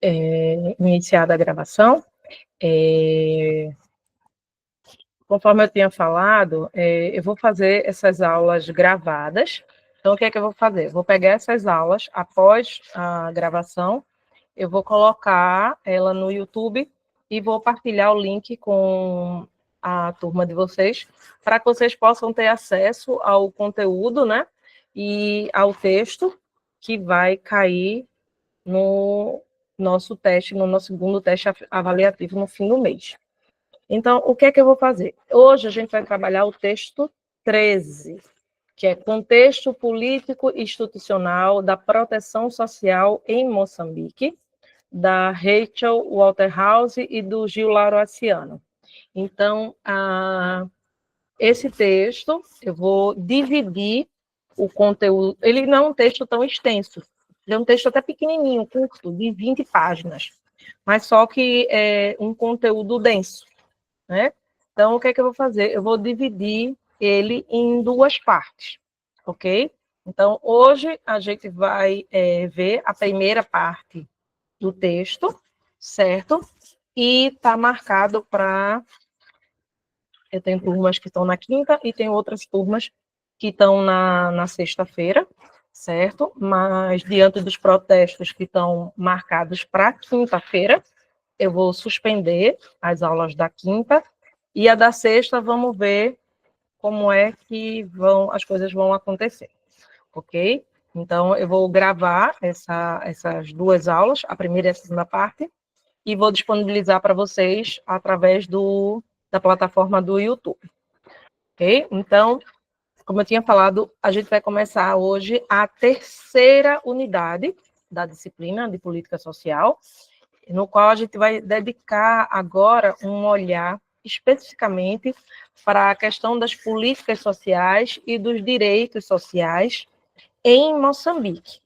iniciada a gravação. Conforme eu tinha falado, eu vou fazer essas aulas gravadas. Então, o que é que eu vou fazer? Vou pegar essas aulas após a gravação, eu vou colocar ela no YouTube e vou partilhar o link com a turma de vocês, para que vocês possam ter acesso ao conteúdo, né? E ao texto que vai cair no nosso teste, no nosso segundo teste avaliativo no fim do mês. Então, o que é que eu vou fazer? Hoje a gente vai trabalhar o texto 13, que é Contexto Político e Institucional da Proteção Social em Moçambique, da Rachel Waterhouse e do Gil Laroaciano. Então, esse texto, eu vou dividir o conteúdo. Ele não é um texto tão extenso, ele é um texto até pequenininho, curto, de 20 páginas, mas só que é um conteúdo denso, né? Então, o que é que eu vou fazer? Eu vou dividir ele em duas partes, ok? Então, hoje a gente vai ver a primeira parte do texto, certo? E está marcado para... Eu tenho turmas que estão na quinta e tem outras turmas que estão na sexta-feira, certo? Mas, diante dos protestos que estão marcados para quinta-feira, eu vou suspender as aulas da quinta e a da sexta vamos ver como é que as coisas vão acontecer, ok? Então, eu vou gravar essas duas aulas, a primeira e a segunda parte, e vou disponibilizar para vocês através da plataforma do YouTube, ok? Então, como eu tinha falado, a gente vai começar hoje a terceira unidade da disciplina de política social, no qual a gente vai dedicar agora um olhar especificamente para a questão das políticas sociais e dos direitos sociais em Moçambique,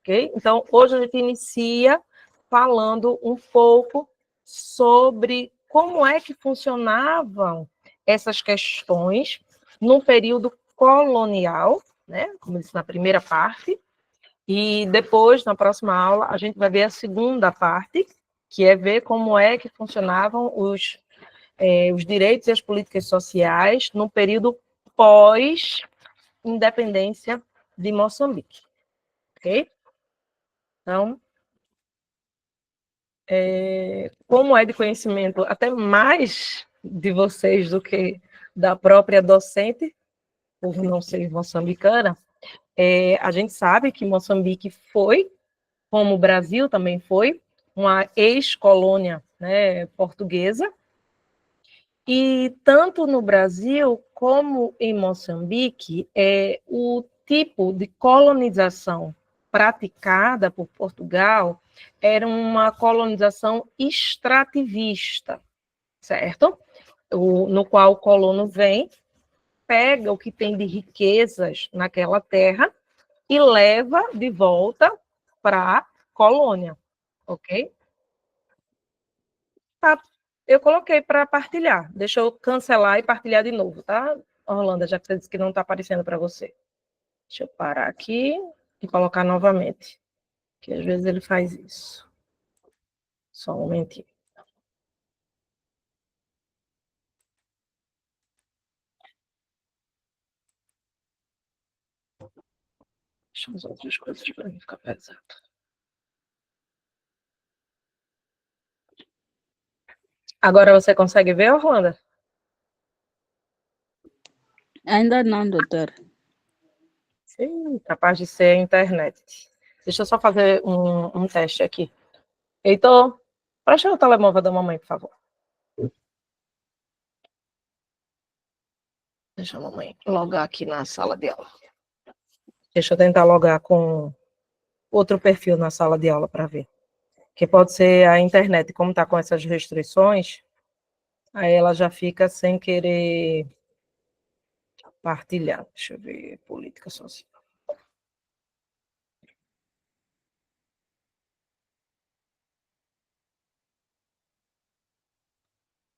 ok? Então, hoje a gente inicia falando um pouco sobre como é que funcionavam essas questões no período colonial, né? Como eu disse na primeira parte, e depois, na próxima aula, a gente vai ver a segunda parte, que é ver como é que funcionavam os direitos e as políticas sociais no período pós-independência de Moçambique, ok? Então, como é de conhecimento até mais de vocês do que da própria docente, por não ser moçambicana, a gente sabe que Moçambique foi, como o Brasil também foi, uma ex-colônia, né, portuguesa, e tanto no Brasil como em Moçambique, o tipo de colonização praticada por Portugal era uma colonização extrativista, certo? No qual o colono vem, pega o que tem de riquezas naquela terra e leva de volta para a colônia, ok? Tá, eu coloquei para partilhar. Deixa eu cancelar e partilhar de novo, tá, Orlando? Já que você disse que não está aparecendo para você. Deixa eu parar aqui e colocar novamente, que às vezes ele faz isso. Só um momentinho. Deixa as outras coisas para não ficar pesado. Agora você consegue ver, Orlando? Ainda não, doutor. Sim, capaz de ser a internet. Deixa eu só fazer um teste aqui. Heitor, presta o telemóvel da mamãe, por favor. Deixa a mamãe logar aqui na sala de aula. Deixa eu tentar logar com outro perfil na sala de aula para ver. Que pode ser a internet, como está com essas restrições, aí ela já fica sem querer partilhar. Deixa eu ver, política social.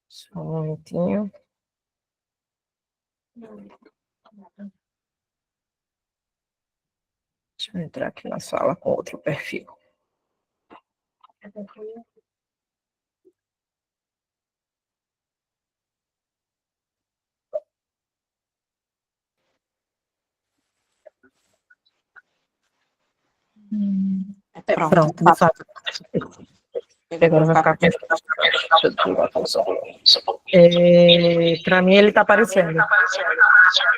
Só um momentinho. Deixa eu entrar aqui na sala com outro perfil. Pronto, de fato. Agora vai ficar para mim ele está aparecendo.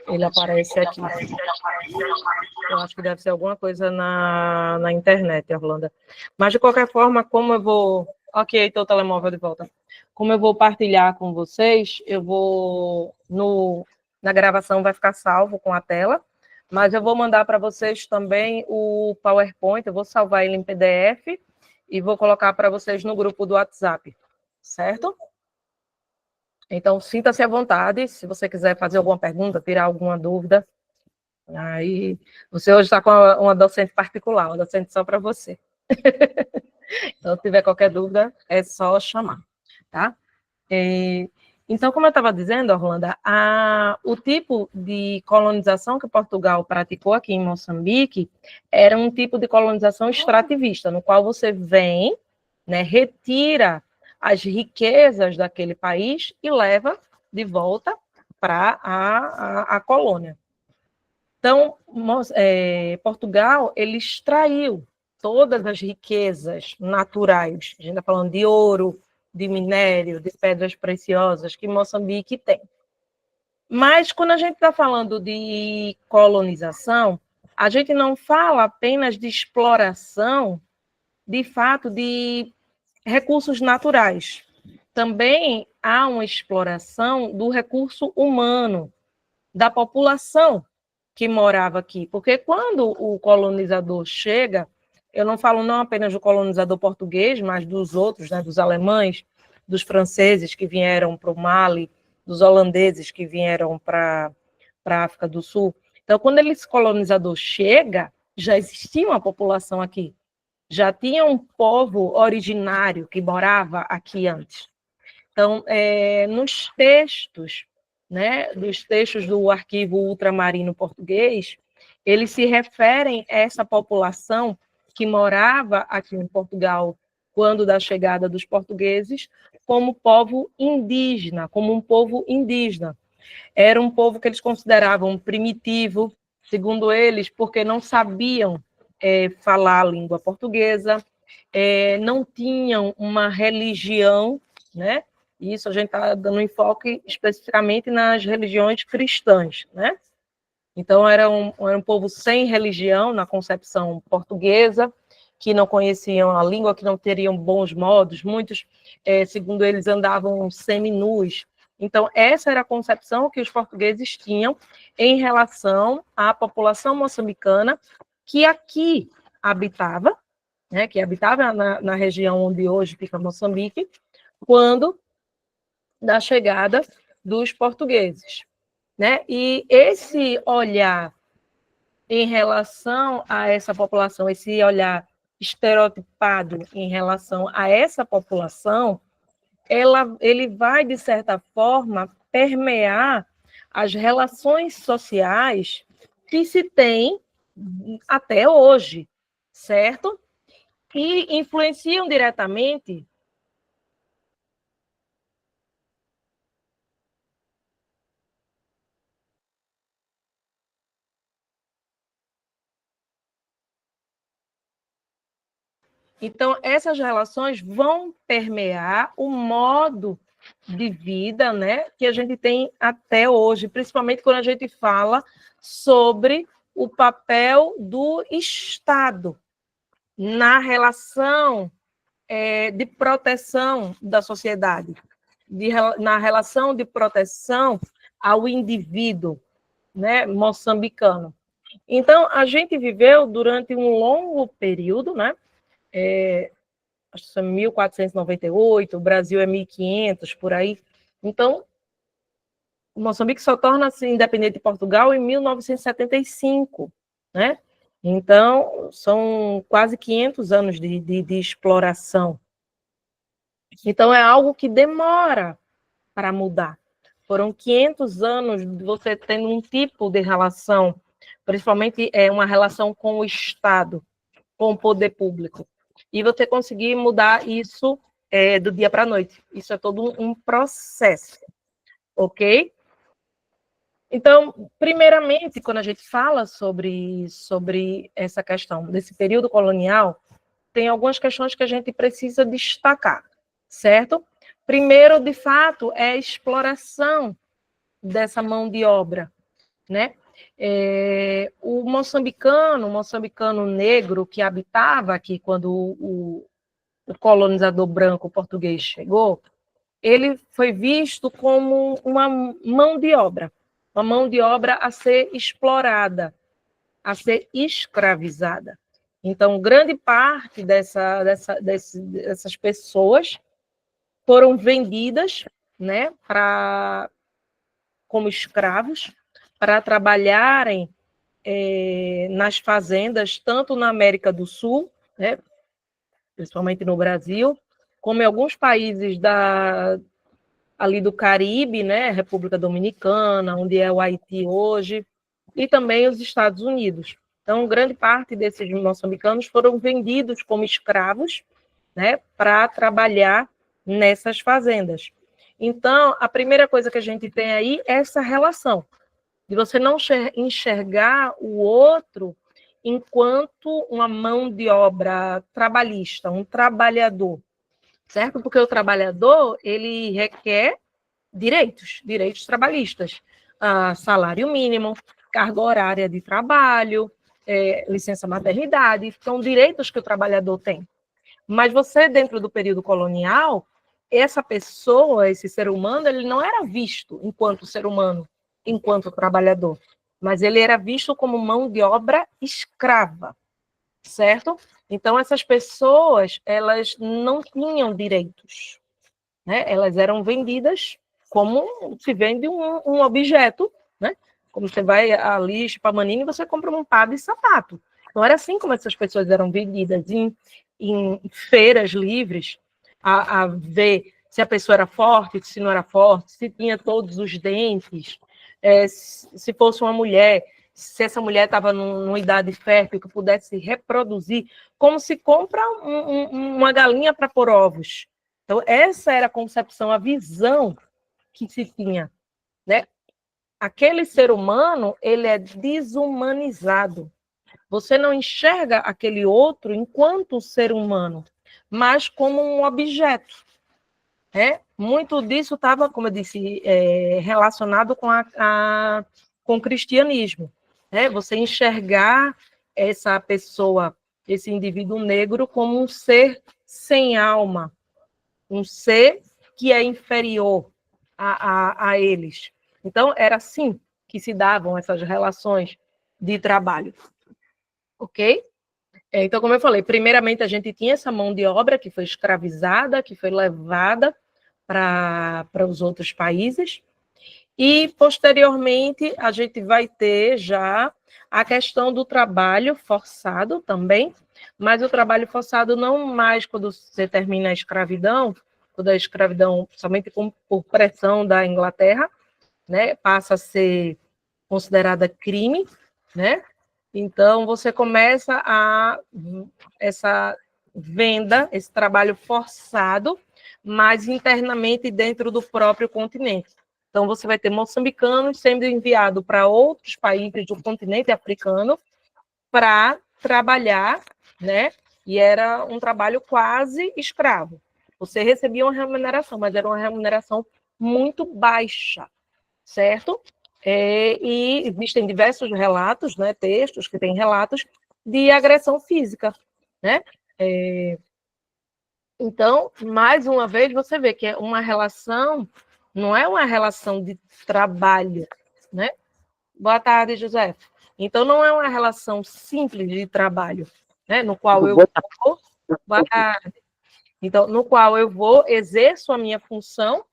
Ele aparece aqui. Eu acho que deve ser alguma coisa na internet, Orlando. Mas, de qualquer forma, como eu vou... Ok, estou o telemóvel de volta. Como eu vou partilhar com vocês, eu vou... Na gravação vai ficar salvo com a tela, mas eu vou mandar para vocês também o PowerPoint, eu vou salvar ele em PDF e vou colocar para vocês no grupo do WhatsApp, certo? Então, sinta-se à vontade, se você quiser fazer alguma pergunta, tirar alguma dúvida. Aí, você hoje está com uma docente particular, uma docente só para você. Então, se tiver qualquer dúvida, é só chamar, tá? Então, como eu estava dizendo, Orlando, o tipo de colonização que Portugal praticou aqui em Moçambique era um tipo de colonização extrativista, no qual você vem, né, retira as riquezas daquele país e leva de volta para a colônia. Então, Portugal, ele extraiu todas as riquezas naturais, a gente está falando de ouro, de minério, de pedras preciosas que Moçambique tem. Mas, quando a gente está falando de colonização, a gente não fala apenas de exploração, de fato, de recursos naturais. Também há uma exploração do recurso humano, da população que morava aqui. Porque quando o colonizador chega, eu não falo não apenas do colonizador português, mas dos outros, né, dos alemães, dos franceses que vieram para o Mali, dos holandeses que vieram para a África do Sul. Então, quando esse colonizador chega, já existia uma população aqui. Já tinha um povo originário que morava aqui antes. Então, nos textos, né, dos textos do arquivo ultramarino português, eles se referem a essa população que morava aqui em Portugal quando da chegada dos portugueses, como povo indígena, como um povo indígena. Era um povo que eles consideravam primitivo, segundo eles, porque não sabiam falar a língua portuguesa, não tinham uma religião, né? Isso a gente está dando enfoque especificamente nas religiões cristãs, né? Então, era um povo sem religião, na concepção portuguesa, que não conheciam a língua, que não teriam bons modos, muitos, segundo eles, andavam seminus. Então, essa era a concepção que os portugueses tinham em relação à população moçambicana que aqui habitava, né, que habitava na região onde hoje fica Moçambique, quando da chegada dos portugueses, né? E esse olhar em relação a essa população, esse olhar estereotipado em relação a essa população, ele vai, de certa forma, permear as relações sociais que se tem até hoje, certo? E influenciam diretamente. Então, essas relações vão permear o modo de vida, né, que a gente tem até hoje, principalmente quando a gente fala sobre o papel do Estado na relação de proteção da sociedade, na relação de proteção ao indivíduo, né, moçambicano. Então, a gente viveu durante um longo período, né, acho que foi 1498, o Brasil é 1500, por aí. Então, Moçambique só torna-se independente de Portugal em 1975, né? Então, são quase 500 anos de exploração. Então, é algo que demora para mudar. Foram 500 anos de você tendo um tipo de relação, principalmente uma relação com o Estado, com o poder público. e você conseguir mudar isso do dia para a noite. Isso é todo um processo, ok? Então, primeiramente, quando a gente fala sobre essa questão desse período colonial, tem algumas questões que a gente precisa destacar, certo? Primeiro, de fato, é a exploração dessa mão de obra, né? O moçambicano negro que habitava aqui quando o colonizador branco português chegou, ele foi visto como uma mão de obra a ser explorada, a ser escravizada. Então, grande parte dessas pessoas foram vendidas, né, como escravos, para trabalharem nas fazendas, tanto na América do Sul, né, principalmente no Brasil, como em alguns países ali do Caribe, né, República Dominicana, onde é o Haiti hoje, e também os Estados Unidos. Então, grande parte desses moçambicanos foram vendidos como escravos, né, para trabalhar nessas fazendas. Então, a primeira coisa que a gente tem aí é essa relação, de você não enxergar o outro enquanto uma mão de obra trabalhista, um trabalhador, certo? Porque o trabalhador, ele requer direitos trabalhistas, salário mínimo, carga horária de trabalho, licença maternidade, são direitos que o trabalhador tem. Mas você, dentro do período colonial, essa pessoa, esse ser humano, ele não era visto enquanto ser humano, enquanto trabalhador, mas ele era visto como mão de obra escrava, certo? Então, essas pessoas, elas não tinham direitos, né? Elas eram vendidas como se vende um objeto, né? Como você vai ali, Ipanema, e você compra um par de sapato. Não era assim como essas pessoas eram vendidas em feiras livres, a ver se a pessoa era forte, se não era forte, se tinha todos os dentes, se fosse uma mulher, se essa mulher estava numa idade fértil que pudesse reproduzir, como se compra uma galinha para pôr ovos. Então, essa era a concepção, a visão que se tinha, né? Aquele ser humano, ele é desumanizado. Você não enxerga aquele outro enquanto ser humano, mas como um objeto. Muito disso estava, como eu disse, relacionado com o cristianismo. Você enxergar essa pessoa, esse indivíduo negro, como um ser sem alma, um ser que é inferior a eles. Então, era assim que se davam essas relações de trabalho. Ok? Então, como eu falei, primeiramente a gente tinha essa mão de obra que foi escravizada, que foi levada para os outros países, e posteriormente a gente vai ter já a questão do trabalho forçado também, mas o trabalho forçado não mais quando você termina a escravidão, quando a escravidão, somente por pressão da Inglaterra, né, passa a ser considerada crime, né? Então, você começa essa venda, esse trabalho forçado, mas internamente dentro do próprio continente. Então, você vai ter moçambicanos sendo enviados para outros países do continente africano para trabalhar, né? E era um trabalho quase escravo. Você recebia uma remuneração, mas era uma remuneração muito baixa, certo? E existem diversos relatos, né, textos que têm relatos de agressão física, né? Então, mais uma vez, você vê que é uma relação, não é uma relação de trabalho, né? Boa tarde, José. Então, não é uma relação simples de trabalho, né? No qual eu vou... Boa tarde. Então, no qual eu vou, exerço a minha função,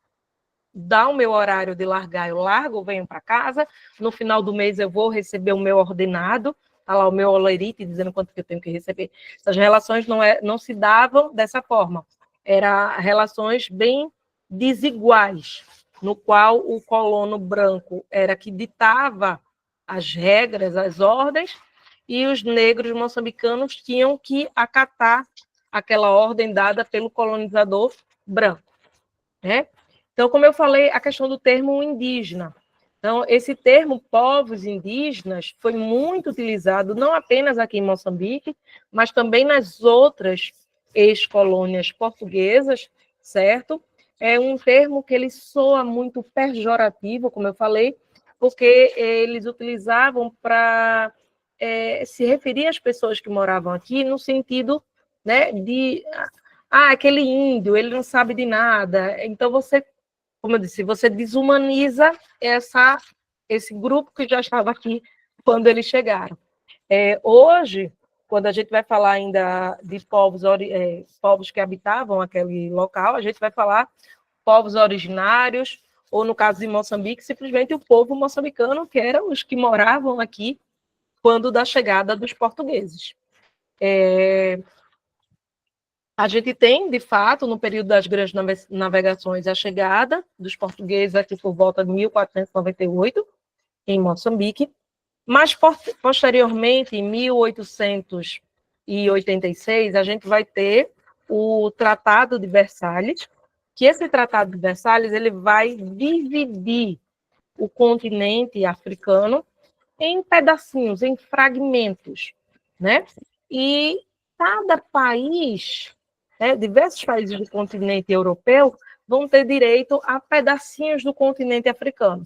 dá o meu horário de largar, eu largo, venho para casa, no final do mês eu vou receber o meu ordenado, está lá o meu olerite dizendo quanto que eu tenho que receber. Essas relações não se davam dessa forma. Eram relações bem desiguais, no qual o colono branco era que ditava as regras, as ordens, e os negros moçambicanos tinham que acatar aquela ordem dada pelo colonizador branco, né? Então, como eu falei, a questão do termo indígena. Então, esse termo povos indígenas foi muito utilizado não apenas aqui em Moçambique, mas também nas outras ex-colônias portuguesas, certo? É um termo que ele soa muito pejorativo, como eu falei, porque eles utilizavam para se referir às pessoas que moravam aqui no sentido, né, de aquele índio, ele não sabe de nada. Então, você, como eu disse, você desumaniza esse grupo que já estava aqui quando eles chegaram. Hoje, quando a gente vai falar ainda de povos que habitavam aquele local, a gente vai falar povos originários, ou no caso de Moçambique, simplesmente o povo moçambicano, que eram os que moravam aqui quando da chegada dos portugueses. A gente tem, de fato, no período das grandes navegações, a chegada dos portugueses aqui por volta de 1498, em Moçambique, mas posteriormente, em 1886, a gente vai ter o Tratado de Versalhes, que esse Tratado de Versalhes ele vai dividir o continente africano em pedacinhos, em fragmentos, né? E cada país, diversos países do continente europeu, vão ter direito a pedacinhos do continente africano.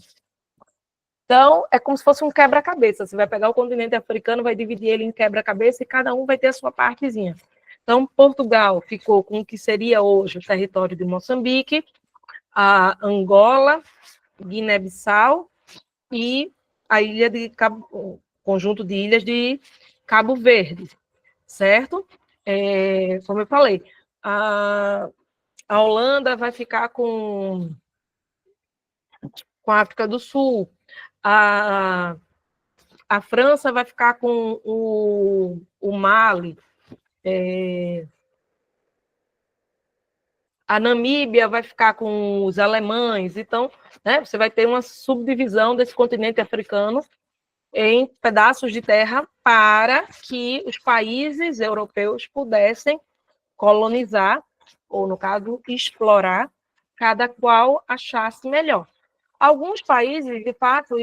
Então, é como se fosse um quebra-cabeça. Você vai pegar o continente africano, vai dividir ele em quebra-cabeça e cada um vai ter a sua partezinha. Então, Portugal ficou com o que seria hoje o território de Moçambique, a Angola, Guiné-Bissau e a ilha de conjunto de ilhas de Cabo Verde, certo? Como eu falei, a Holanda vai ficar com a África do Sul, a França vai ficar com o Mali, a Namíbia vai ficar com os alemães. Então, né, você vai ter uma subdivisão desse continente africano em pedaços de terra para que os países europeus pudessem colonizar, ou, no caso, explorar, cada qual achasse melhor. Alguns países, de fato,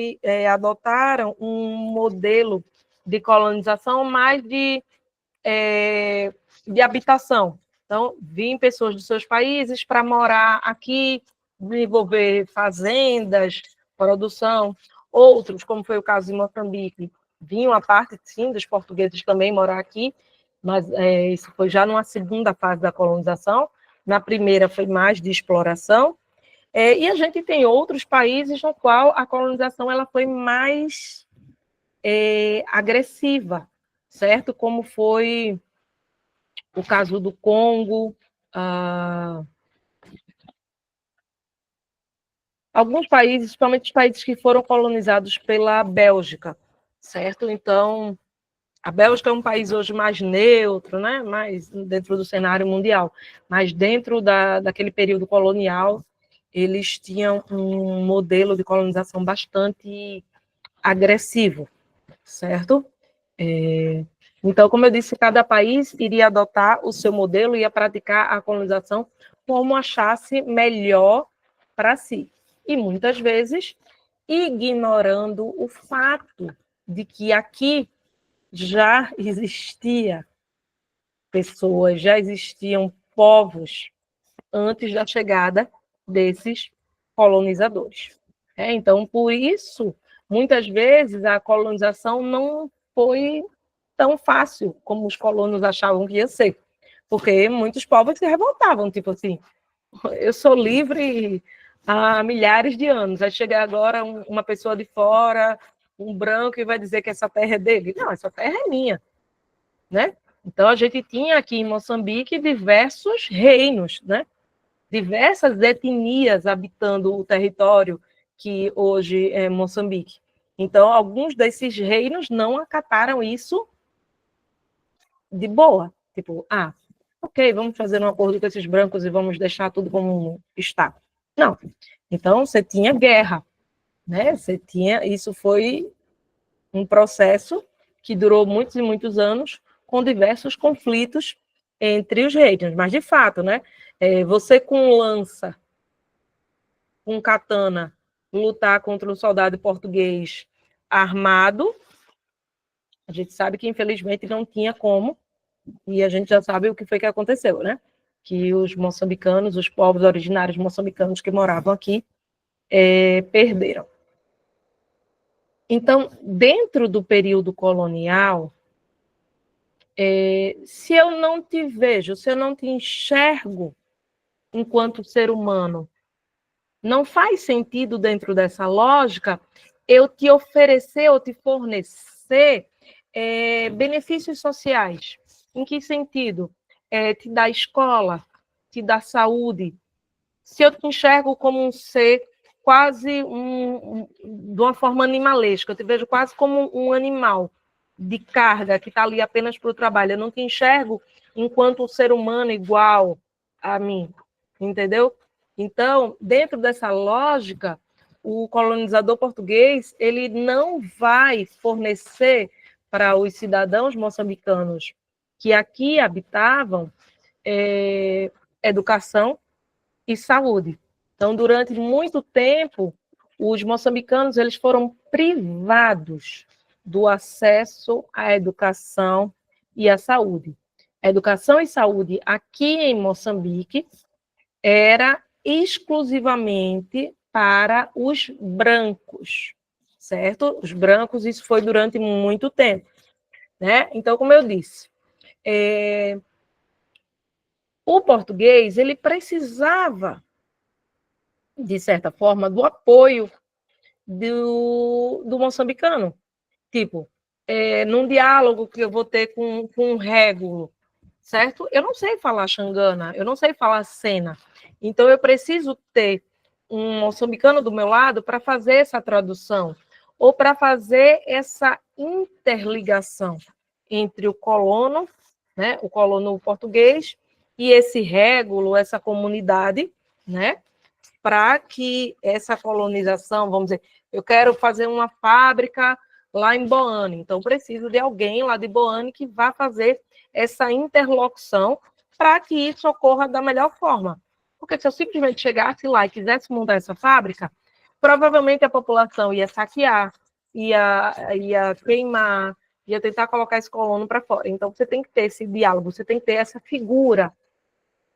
adotaram um modelo de colonização mais de habitação. Então, vinham pessoas dos seus países para morar aqui, desenvolver fazendas, produção. Outros, como foi o caso de Moçambique, vinham a parte, sim, dos portugueses também morar aqui, mas isso foi já numa segunda fase da colonização. Na primeira foi mais de exploração. E a gente tem outros países no qual a colonização ela foi mais agressiva, certo? Como foi o caso do Congo, alguns países, principalmente os países que foram colonizados pela Bélgica, certo? Então, a Bélgica é um país hoje mais neutro, né? Mais dentro do cenário mundial, mas dentro daquele período colonial, eles tinham um modelo de colonização bastante agressivo, certo? Então, como eu disse, cada país iria adotar o seu modelo e ia praticar a colonização como achasse melhor para si. E muitas vezes ignorando o fato de que aqui já existia pessoas, já existiam povos antes da chegada desses colonizadores. Então, por isso, muitas vezes a colonização não foi tão fácil como os colonos achavam que ia ser, porque muitos povos se revoltavam, tipo assim, eu sou livre há milhares de anos, vai chegar agora uma pessoa de fora, um branco, e vai dizer que essa terra é dele. Não, essa terra é minha, né? Então, a gente tinha aqui em Moçambique diversos reinos, né? Diversas etnias habitando o território que hoje é Moçambique. Então, alguns desses reinos não acataram isso de boa. Tipo, ok, vamos fazer um acordo com esses brancos e vamos deixar tudo como está. Não. Então, você tinha guerra, né? Isso foi um processo que durou muitos e muitos anos, com diversos conflitos entre os reinos. Mas, de fato, né? Você com lança, com katana, lutar contra um soldado português armado, a gente sabe que, infelizmente, não tinha como, e a gente já sabe o que foi que aconteceu, né? Que os moçambicanos, os povos originários moçambicanos que moravam aqui, perderam. Então, dentro do período colonial, se eu não te vejo, se eu não te enxergo enquanto ser humano, não faz sentido dentro dessa lógica eu te oferecer ou te fornecer benefícios sociais. Em que sentido? Te dar escola, te dar saúde. Se eu te enxergo como um ser quase de uma forma animalesca, eu te vejo quase como um animal de carga que está ali apenas para o trabalho. Eu não te enxergo enquanto um ser humano igual a mim, entendeu? Então, dentro dessa lógica, o colonizador português ele não vai fornecer para os cidadãos moçambicanos que aqui habitavam educação e saúde. Então, durante muito tempo, os moçambicanos eles foram privados do acesso à educação e à saúde. A educação e saúde aqui em Moçambique era exclusivamente para os brancos, certo? Os brancos, isso foi durante muito tempo, né? Então, como eu disse, o português, ele precisava, de certa forma, do apoio do moçambicano. Tipo, num diálogo que eu vou ter com um régulo, certo? Eu não sei falar xangana, eu não sei falar cena. Então, eu preciso ter um moçambicano do meu lado para fazer essa tradução, ou para fazer essa interligação entre o colono, né, o colono português, e esse régulo, essa comunidade, né, para que essa colonização, vamos dizer, eu quero fazer uma fábrica lá em Boane, então preciso de alguém lá de Boane que vá fazer essa interlocução para que isso ocorra da melhor forma. Porque se eu simplesmente chegasse lá e quisesse montar essa fábrica, provavelmente a população ia saquear, ia queimar, ia tentar colocar esse colono para fora. Então você tem que ter esse diálogo, você tem que ter essa figura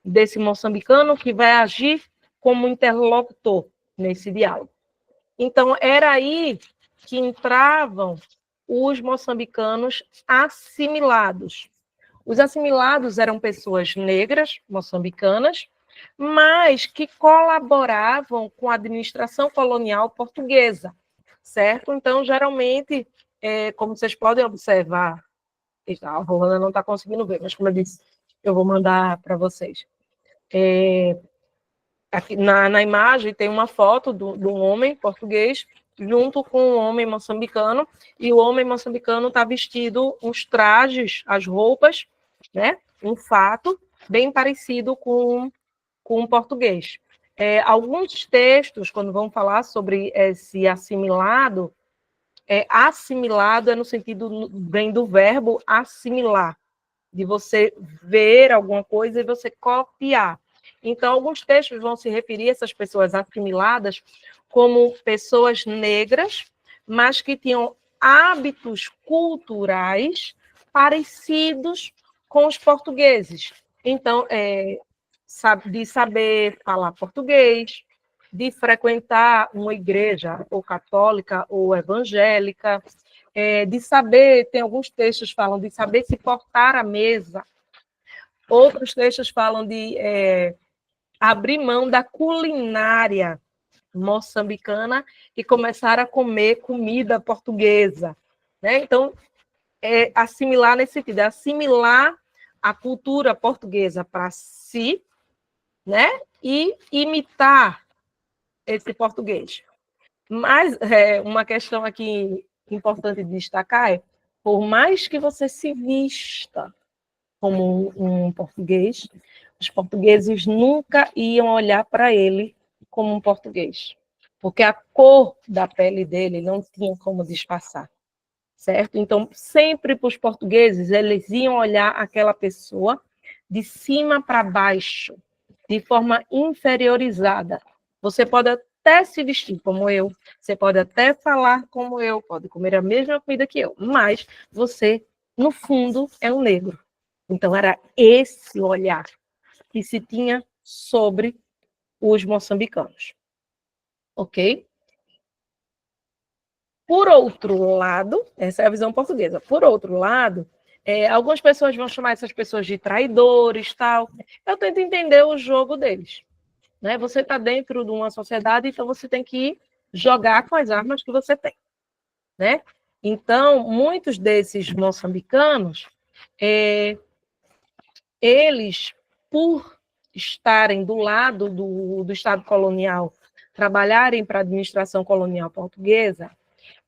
desse moçambicano que vai agir como interlocutor nesse diálogo. Então, era aí que entravam os moçambicanos assimilados. Os assimilados eram pessoas negras, moçambicanas, mas que colaboravam com a administração colonial portuguesa, certo? Então, geralmente, como vocês podem observar, a Rolanda não está conseguindo ver, mas como eu disse, eu vou mandar para vocês. Aqui na imagem tem uma foto do homem português junto com um homem moçambicano, e o homem moçambicano está vestido uns trajes, as roupas, né? Um fato bem parecido com o português. Alguns textos, quando vão falar sobre esse assimilado, assimilado é no sentido, vem do verbo assimilar, de você ver alguma coisa e você copiar. Então, alguns textos vão se referir a essas pessoas assimiladas como pessoas negras, mas que tinham hábitos culturais parecidos com os portugueses. Então, de saber falar português, de frequentar uma igreja ou católica ou evangélica, de saber, tem alguns textos que falam de saber se portar à mesa, outros textos falam de abrir mão da culinária moçambicana e começar a comer comida portuguesa, né? Então, assimilar nesse sentido, assimilar a cultura portuguesa para si, né? E imitar esse português. Mas uma questão aqui importante de destacar é, por mais que você se vista como um português, os portugueses nunca iam olhar para ele como um português, porque a cor da pele dele não tinha como disfarçar, certo? Então, sempre para os portugueses, eles iam olhar aquela pessoa de cima para baixo, de forma inferiorizada. Você pode até se vestir como eu, você pode até falar como eu, pode comer a mesma comida que eu, mas você, no fundo, é um negro. Então, era esse olhar que se tinha sobre os moçambicanos. Ok? Por outro lado, essa é a visão portuguesa. Por outro lado, algumas pessoas vão chamar essas pessoas de traidores, tal. Eu tento entender o jogo deles. Né? Você está dentro de uma sociedade, então você tem que jogar com as armas que você tem. Né? Então, muitos desses moçambicanos, eles, por estarem do lado do Estado colonial, trabalharem para a administração colonial portuguesa,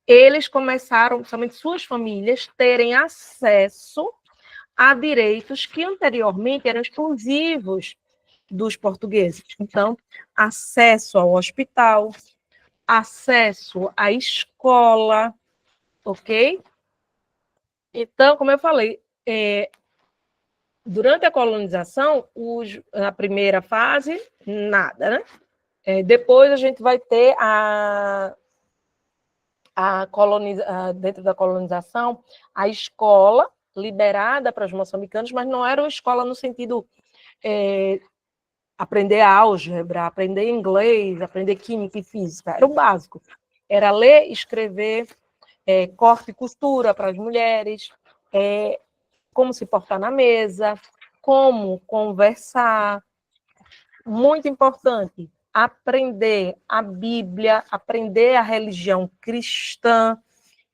eles começaram, principalmente suas famílias, terem acesso a direitos que anteriormente eram exclusivos dos portugueses. Então, acesso ao hospital, acesso à escola, ok? Então, como eu falei, durante a colonização, a primeira fase, nada, né? Depois a gente vai ter dentro da colonização, a escola liberada para os moçambicanos, mas não era uma escola no sentido aprender álgebra, aprender inglês, aprender química e física. Era o básico. Era ler, escrever, corte e costura para as mulheres, como se portar na mesa, como conversar. Muito importante, aprender a Bíblia, aprender a religião cristã.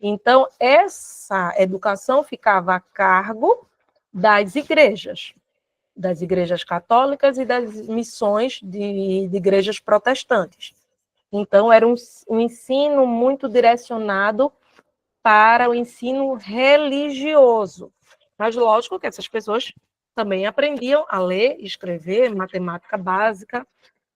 Então, essa educação ficava a cargo das igrejas católicas e das missões de igrejas protestantes. Então, era um ensino muito direcionado para o ensino religioso. Mas, lógico que essas pessoas também aprendiam a ler, escrever, matemática básica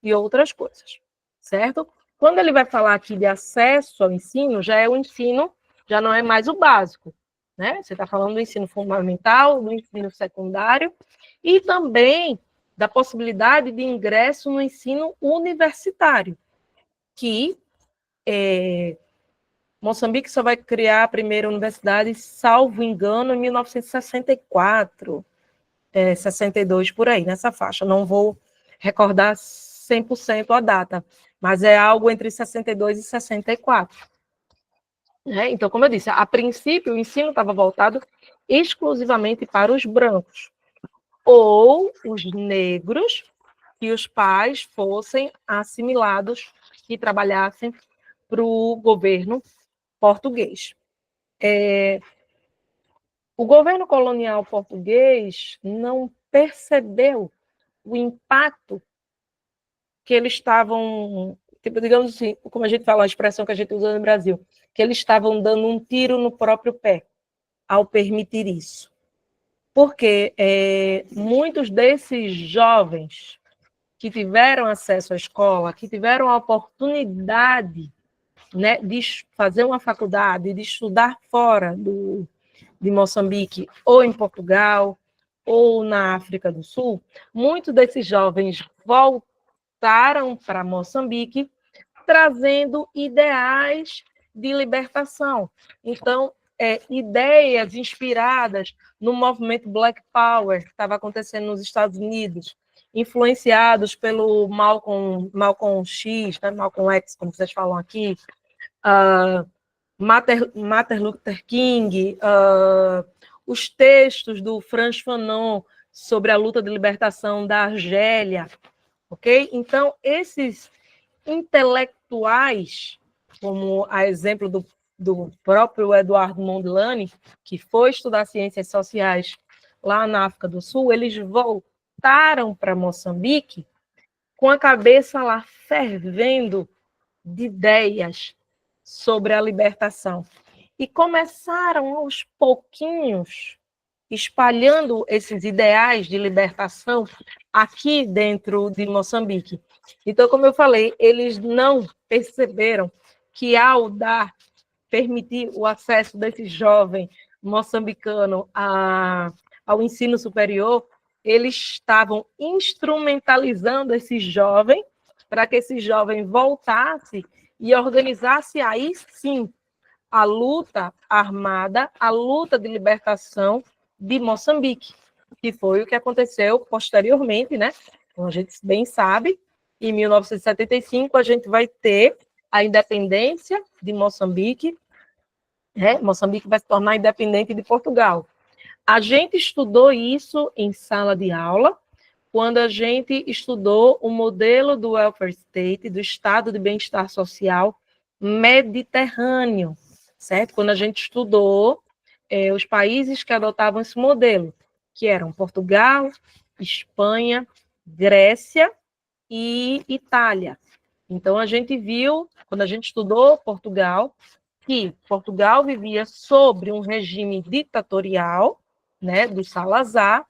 e outras coisas, certo? Quando ele vai falar aqui de acesso ao ensino, já é o ensino, já não é mais o básico, né? Você está falando do ensino fundamental, do ensino secundário e também da possibilidade de ingresso no ensino universitário, que Moçambique só vai criar a primeira universidade, salvo engano, em 1964, 62 por aí, nessa faixa. Não vou recordar 100% a data, mas é algo entre 62 e 64. Então, como eu disse, a princípio o ensino estava voltado exclusivamente para os brancos ou os negros que os pais fossem assimilados e trabalhassem para o governo português. O governo colonial português não percebeu o impacto que eles estavam, digamos assim, como a gente fala, a expressão que a gente usa no Brasil, que eles estavam dando um tiro no próprio pé ao permitir isso. Porque muitos desses jovens que tiveram acesso à escola, que tiveram a oportunidade, né, de fazer uma faculdade, de estudar fora de Moçambique, ou em Portugal, ou na África do Sul, muitos desses jovens voltaram para Moçambique trazendo ideais de libertação. Então, ideias inspiradas no movimento Black Power que estava acontecendo nos Estados Unidos, influenciados pelo Malcolm X, né, Malcolm X, como vocês falam aqui, Martin Luther King, os textos do Frantz Fanon sobre a luta de libertação da Argélia, ok? Então, esses intelectuais, como a exemplo do próprio Eduardo Mondlane, que foi estudar ciências sociais lá na África do Sul, eles voltaram para Moçambique com a cabeça lá fervendo de ideias sobre a libertação. E começaram aos pouquinhos espalhando esses ideais de libertação aqui dentro de Moçambique. Então, como eu falei, eles não perceberam que ao permitir o acesso desse jovem moçambicano ao ensino superior, eles estavam instrumentalizando esse jovem para que esse jovem voltasse e organizasse aí sim a luta armada, a luta de libertação de Moçambique, que foi o que aconteceu posteriormente, né? Como a gente bem sabe, em 1975 a gente vai ter a independência de Moçambique, né? Moçambique vai se tornar independente de Portugal. A gente estudou isso em sala de aula, quando a gente estudou o modelo do welfare state, do estado de bem-estar social mediterrâneo, certo? Quando a gente estudou os países que adotavam esse modelo, que eram Portugal, Espanha, Grécia e Itália. Então, a gente viu, quando a gente estudou Portugal, que Portugal vivia sobre um regime ditatorial, né, do Salazar,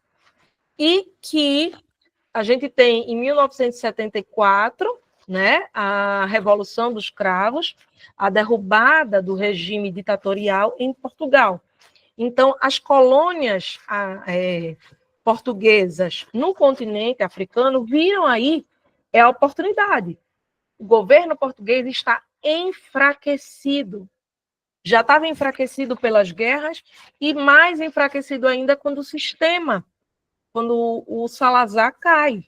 e que a gente tem, em 1974, né, a Revolução dos Cravos, a derrubada do regime ditatorial em Portugal. Então, as colônias portuguesas no continente africano viram aí a oportunidade. O governo português está enfraquecido. Já estava enfraquecido pelas guerras e mais enfraquecido ainda quando o sistema, quando o Salazar cai.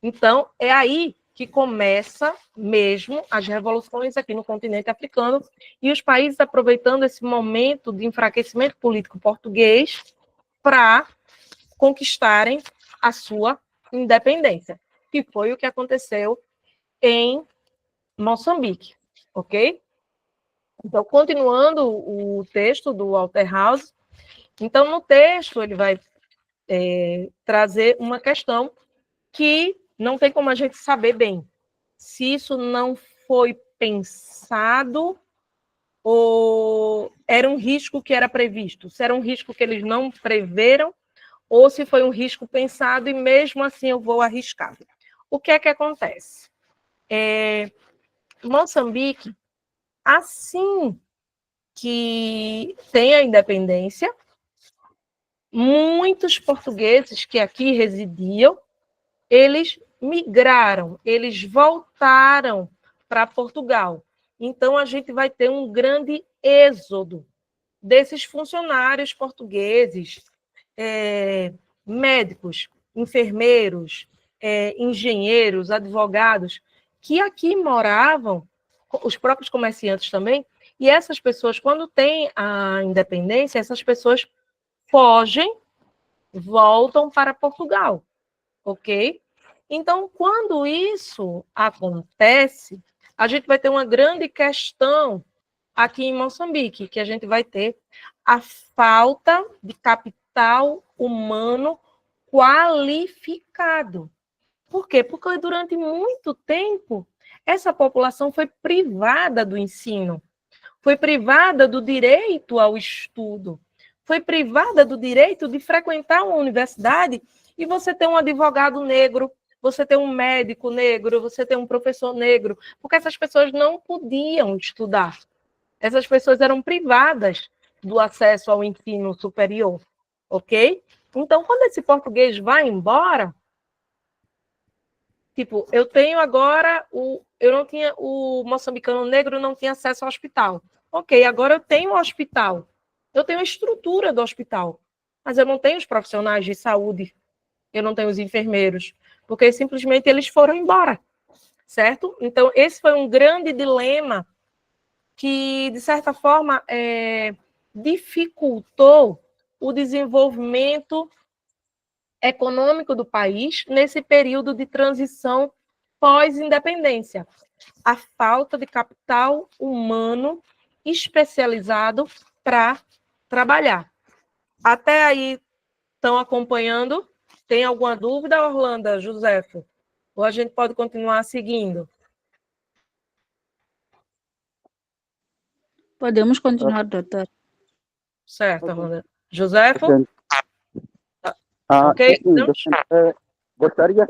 Então, é aí que começa mesmo as revoluções aqui no continente africano e os países aproveitando esse momento de enfraquecimento político português para conquistarem a sua independência, que foi o que aconteceu em Moçambique, ok? Então, continuando o texto do Walter House, então, no texto, ele vai trazer uma questão que não tem como a gente saber bem se isso não foi pensado ou era um risco que era previsto, se era um risco que eles não preveram ou se foi um risco pensado e mesmo assim eu vou arriscar. O que é que acontece? Moçambique, assim que tem a independência, muitos portugueses que aqui residiam, eles migraram, eles voltaram para Portugal. Então, a gente vai ter um grande êxodo desses funcionários portugueses, médicos, enfermeiros, engenheiros, advogados, que aqui moravam, os próprios comerciantes também, e essas pessoas, quando têm a independência, essas pessoas fogem, voltam para Portugal, ok? Então, quando isso acontece, a gente vai ter uma grande questão aqui em Moçambique, que a gente vai ter a falta de capital humano qualificado. Por quê? Porque durante muito tempo essa população foi privada do ensino, foi privada do direito ao estudo, foi privada do direito de frequentar uma universidade e você ter um advogado negro, você ter um médico negro, você ter um professor negro, porque essas pessoas não podiam estudar. Essas pessoas eram privadas do acesso ao ensino superior, ok? Então, quando esse português vai embora, tipo, eu tenho agora eu não tinha, o moçambicano negro não tinha acesso ao hospital. Ok, agora eu tenho o hospital, eu tenho a estrutura do hospital, mas eu não tenho os profissionais de saúde, eu não tenho os enfermeiros, porque simplesmente eles foram embora, certo? Então, esse foi um grande dilema que, de certa forma, dificultou o desenvolvimento econômico do país nesse período de transição pós-independência. A falta de capital humano especializado para trabalhar. Até aí, estão acompanhando? Tem alguma dúvida, Orlando, Josefo? Ou a gente pode continuar seguindo? Podemos continuar, doutor. Certo, Orlando. Josefo? Ok, Ok? sim, docente, gostaria...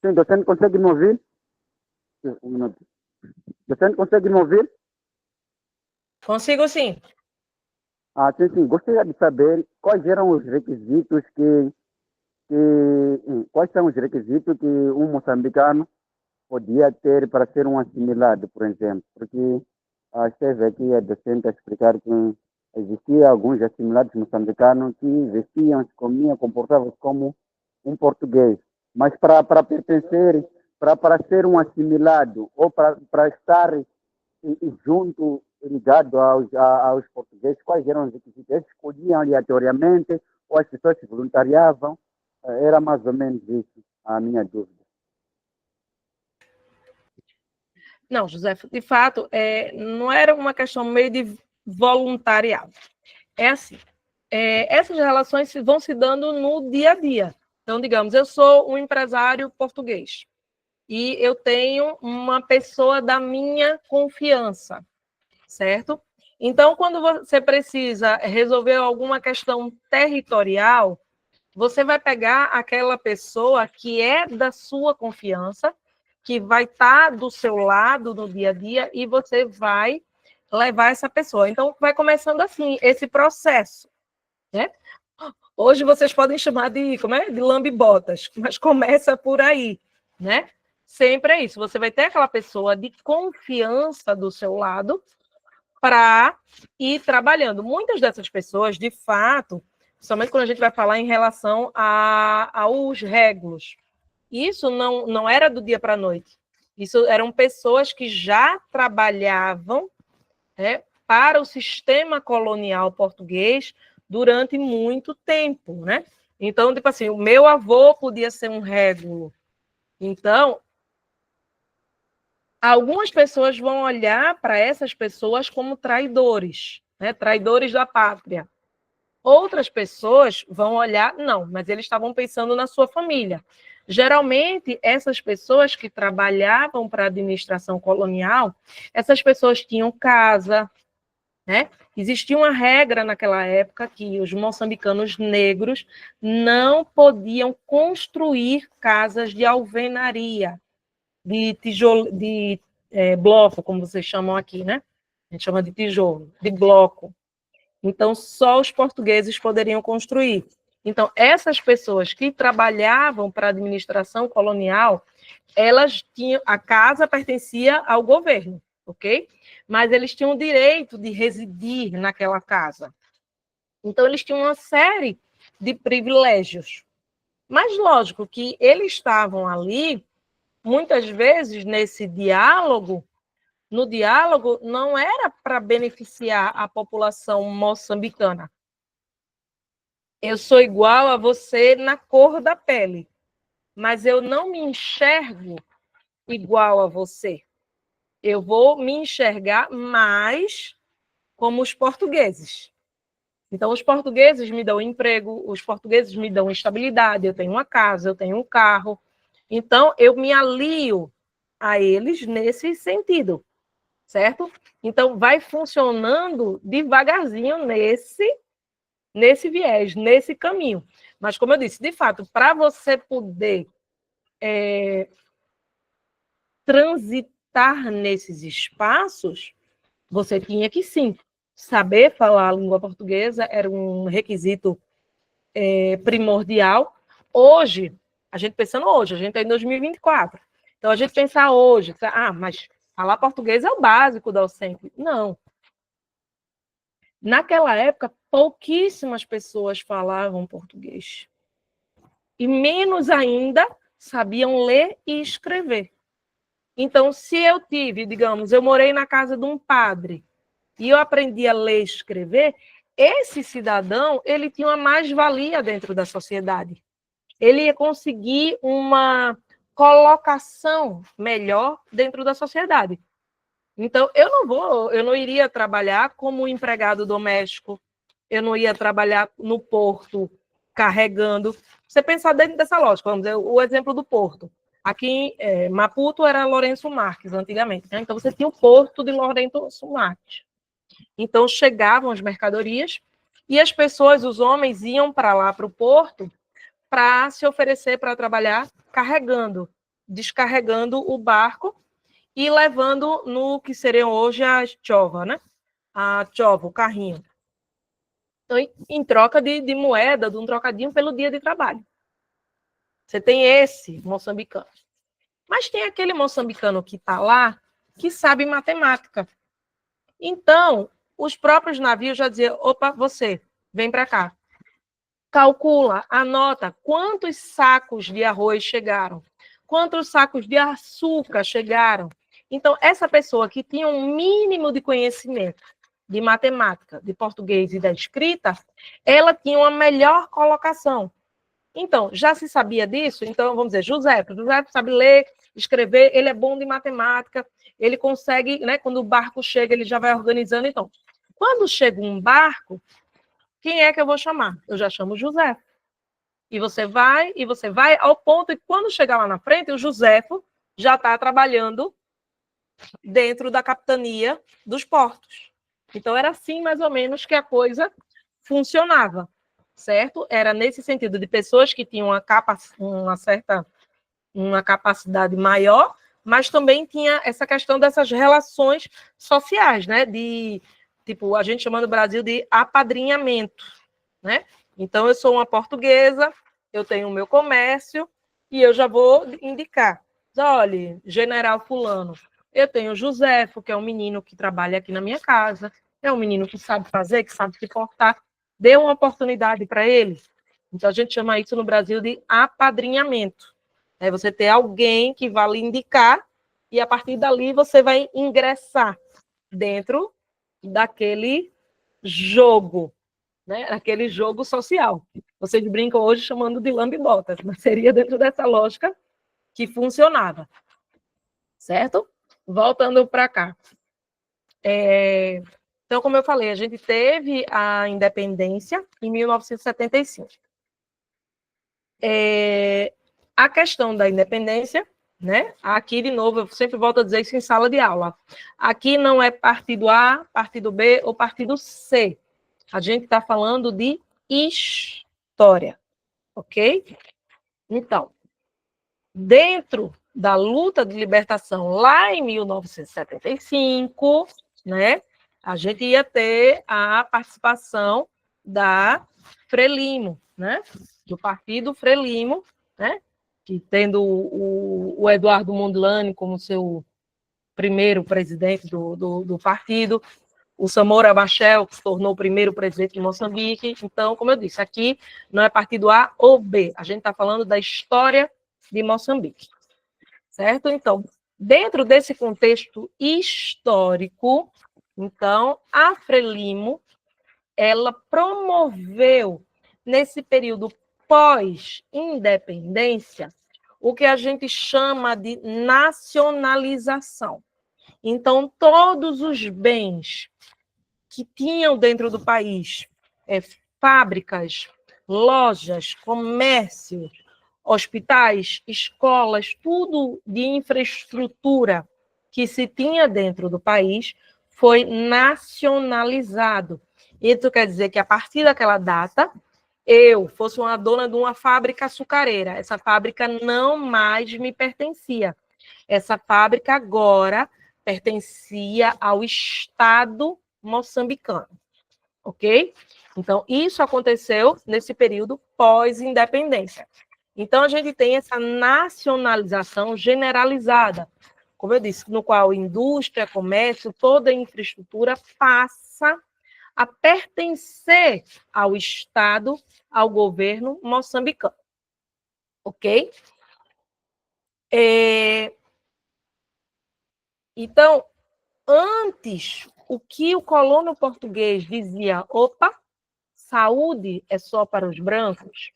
Sim, docente, consegue me ouvir? Um minuto. Docente, consegue me ouvir? Consigo sim. Sim, sim. Gostaria de saber quais eram os requisitos que quais são os requisitos que um moçambicano podia ter para ser um assimilado, por exemplo? Porque esteve aqui a docente a explicar que existia alguns assimilados moçambicanos que vestiam, se comiam, comportavam-se como um português. Mas para pertencer, para ser um assimilado ou para estar junto, ligado aos portugueses, quais eram os requisitos? Eles escolhiam aleatoriamente ou as pessoas se voluntariavam? Era mais ou menos isso a minha dúvida. Não, José, de fato, não era uma questão meio de voluntariado. É assim, essas relações vão se dando no dia a dia. Então, digamos, eu sou um empresário português e eu tenho uma pessoa da minha confiança, certo? Então, quando você precisa resolver alguma questão territorial, você vai pegar aquela pessoa que é da sua confiança, que vai estar do seu lado no dia a dia, e você vai levar essa pessoa. Então, vai começando assim, esse processo, né? Hoje vocês podem chamar de, de lambe-botas, mas começa por aí, né? Sempre é isso, você vai ter aquela pessoa de confiança do seu lado para ir trabalhando. Muitas dessas pessoas, de fato, principalmente quando a gente vai falar em relação aos régulos, isso não era do dia para a noite. Isso eram pessoas que já trabalhavam, né, para o sistema colonial português durante muito tempo, né? Então, tipo assim, o meu avô podia ser um régulo. Então, algumas pessoas vão olhar para essas pessoas como traidores, né? Traidores da pátria. Outras pessoas vão olhar, não, mas eles estavam pensando na sua família. Geralmente, essas pessoas que trabalhavam para a administração colonial, essas pessoas tinham casa, né? Existia uma regra naquela época que os moçambicanos negros não podiam construir casas de alvenaria, de tijolo, de bloco, como vocês chamam aqui, né? A gente chama de tijolo, de bloco. Então, só os portugueses poderiam construir. Então, essas pessoas que trabalhavam para a administração colonial, elas tinham, a casa pertencia ao governo, ok? Mas eles tinham o direito de residir naquela casa. Então, eles tinham uma série de privilégios. Mas, lógico, que eles estavam ali, muitas vezes, nesse diálogo, no diálogo, não era para beneficiar a população moçambicana. Eu sou igual a você na cor da pele, mas eu não me enxergo igual a você. Eu vou me enxergar mais como os portugueses. Então, os portugueses me dão emprego, os portugueses me dão estabilidade, eu tenho uma casa, eu tenho um carro. Então, eu me alio a eles nesse sentido, certo? Então, vai funcionando devagarzinho nesse viés, nesse caminho. Mas, como eu disse, de fato, para você poder transitar nesses espaços, você tinha que, sim, saber falar a língua portuguesa, era um requisito primordial. Hoje, a gente pensando hoje, a gente está em 2024. Então, a gente pensar hoje, mas falar português é o básico da docente. Não. Naquela época, pouquíssimas pessoas falavam português. E menos ainda sabiam ler e escrever. Então, se eu tive, digamos, eu morei na casa de um padre e eu aprendi a ler e escrever, esse cidadão, ele tinha uma mais-valia dentro da sociedade. Ele ia conseguir uma colocação melhor dentro da sociedade. Então, eu não iria trabalhar como empregado doméstico, eu não ia trabalhar no porto carregando. Você pensar dentro dessa lógica, vamos dizer, o exemplo do porto. Aqui em Maputo era Lourenço Marques, antigamente. Né? Então, você tinha o porto de Lourenço Marques. Então, chegavam as mercadorias e as pessoas, os homens, iam para lá, para o porto, para se oferecer para trabalhar carregando, descarregando o barco e levando no que seriam hoje as chova, né? A chova, o carrinho. Então, em troca de moeda, de um trocadinho pelo dia de trabalho. Você tem esse moçambicano. Mas tem aquele moçambicano que está lá, que sabe matemática. Então, os próprios navios já diziam, opa, você, vem para cá. Calcula, anota quantos sacos de arroz chegaram, quantos sacos de açúcar chegaram. Então, essa pessoa que tinha um mínimo de conhecimento de matemática, de português e da escrita, ela tinha uma melhor colocação. Então, já se sabia disso? Então, vamos dizer, José sabe ler, escrever, ele é bom de matemática, ele consegue, né, quando o barco chega, ele já vai organizando. Então, quando chega um barco, quem é que eu vou chamar? Eu já chamo José. E você vai ao ponto que quando chegar lá na frente, o Joséfo já está trabalhando dentro da capitania dos portos. Então, era assim, mais ou menos, que a coisa funcionava, certo? Era nesse sentido de pessoas que tinham uma capacidade maior, mas também tinha essa questão dessas relações sociais, né? De, tipo, a gente chama no Brasil de apadrinhamento, né? Então, eu sou uma portuguesa, eu tenho o meu comércio e eu já vou indicar. Olha, general fulano, eu tenho o Joséfo, que é um menino que trabalha aqui na minha casa, é um menino que sabe fazer, que sabe se portar, dê uma oportunidade para ele. Então, a gente chama isso no Brasil de apadrinhamento. É você ter alguém que vai lhe indicar e, a partir dali, você vai ingressar dentro daquele jogo, né? Aquele jogo social. Vocês brincam hoje chamando de lambe-botas, mas seria dentro dessa lógica que funcionava. Certo? Voltando para cá. Então, como eu falei, a gente teve a independência em 1975. A questão da independência, né? Aqui, de novo, eu sempre volto a dizer isso em sala de aula. Aqui não é partido A, partido B ou partido C. A gente está falando de história, ok? Então, dentro da luta de libertação lá em 1975, né, a gente ia ter a participação da Frelimo, né, do Partido Frelimo, né, que tendo o Eduardo Mondlane como seu primeiro presidente do partido, o Samora Machel, que se tornou o primeiro presidente de Moçambique. Então, como eu disse, aqui não é partido A ou B, a gente está falando da história de Moçambique, certo? Então, dentro desse contexto histórico, então, a Frelimo, ela promoveu, nesse período pós-independência, o que a gente chama de nacionalização. Então, todos os bens que tinham dentro do país fábricas, lojas, comércio, hospitais, escolas, tudo de infraestrutura que se tinha dentro do país foi nacionalizado. Isso quer dizer que, a partir daquela data, eu fosse uma dona de uma fábrica açucareira, essa fábrica não mais me pertencia. Essa fábrica agora pertencia ao Estado moçambicano, ok? Então, isso aconteceu nesse período pós-independência. Então, a gente tem essa nacionalização generalizada, como eu disse, no qual indústria, comércio, toda a infraestrutura passa a pertencer ao Estado, ao governo moçambicano, ok? Então, antes, o que o colono português dizia, opa, saúde é só para os brancos,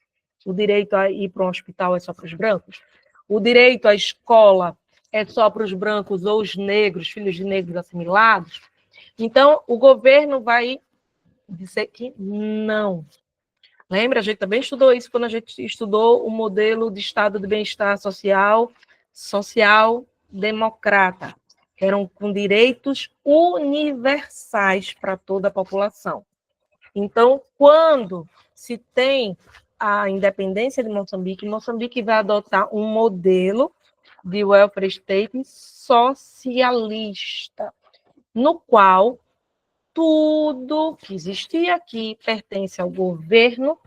o direito a ir para um hospital é só para os brancos, o direito à escola é só para os brancos ou os negros, filhos de negros assimilados. Então, o governo vai dizer que não. Lembra? A gente também estudou isso quando a gente estudou o modelo de estado de bem-estar social-democrata, que eram com direitos universais para toda a população. Então, quando se tem a independência de Moçambique, Moçambique vai adotar um modelo de welfare state socialista, no qual tudo que existia aqui pertence ao governo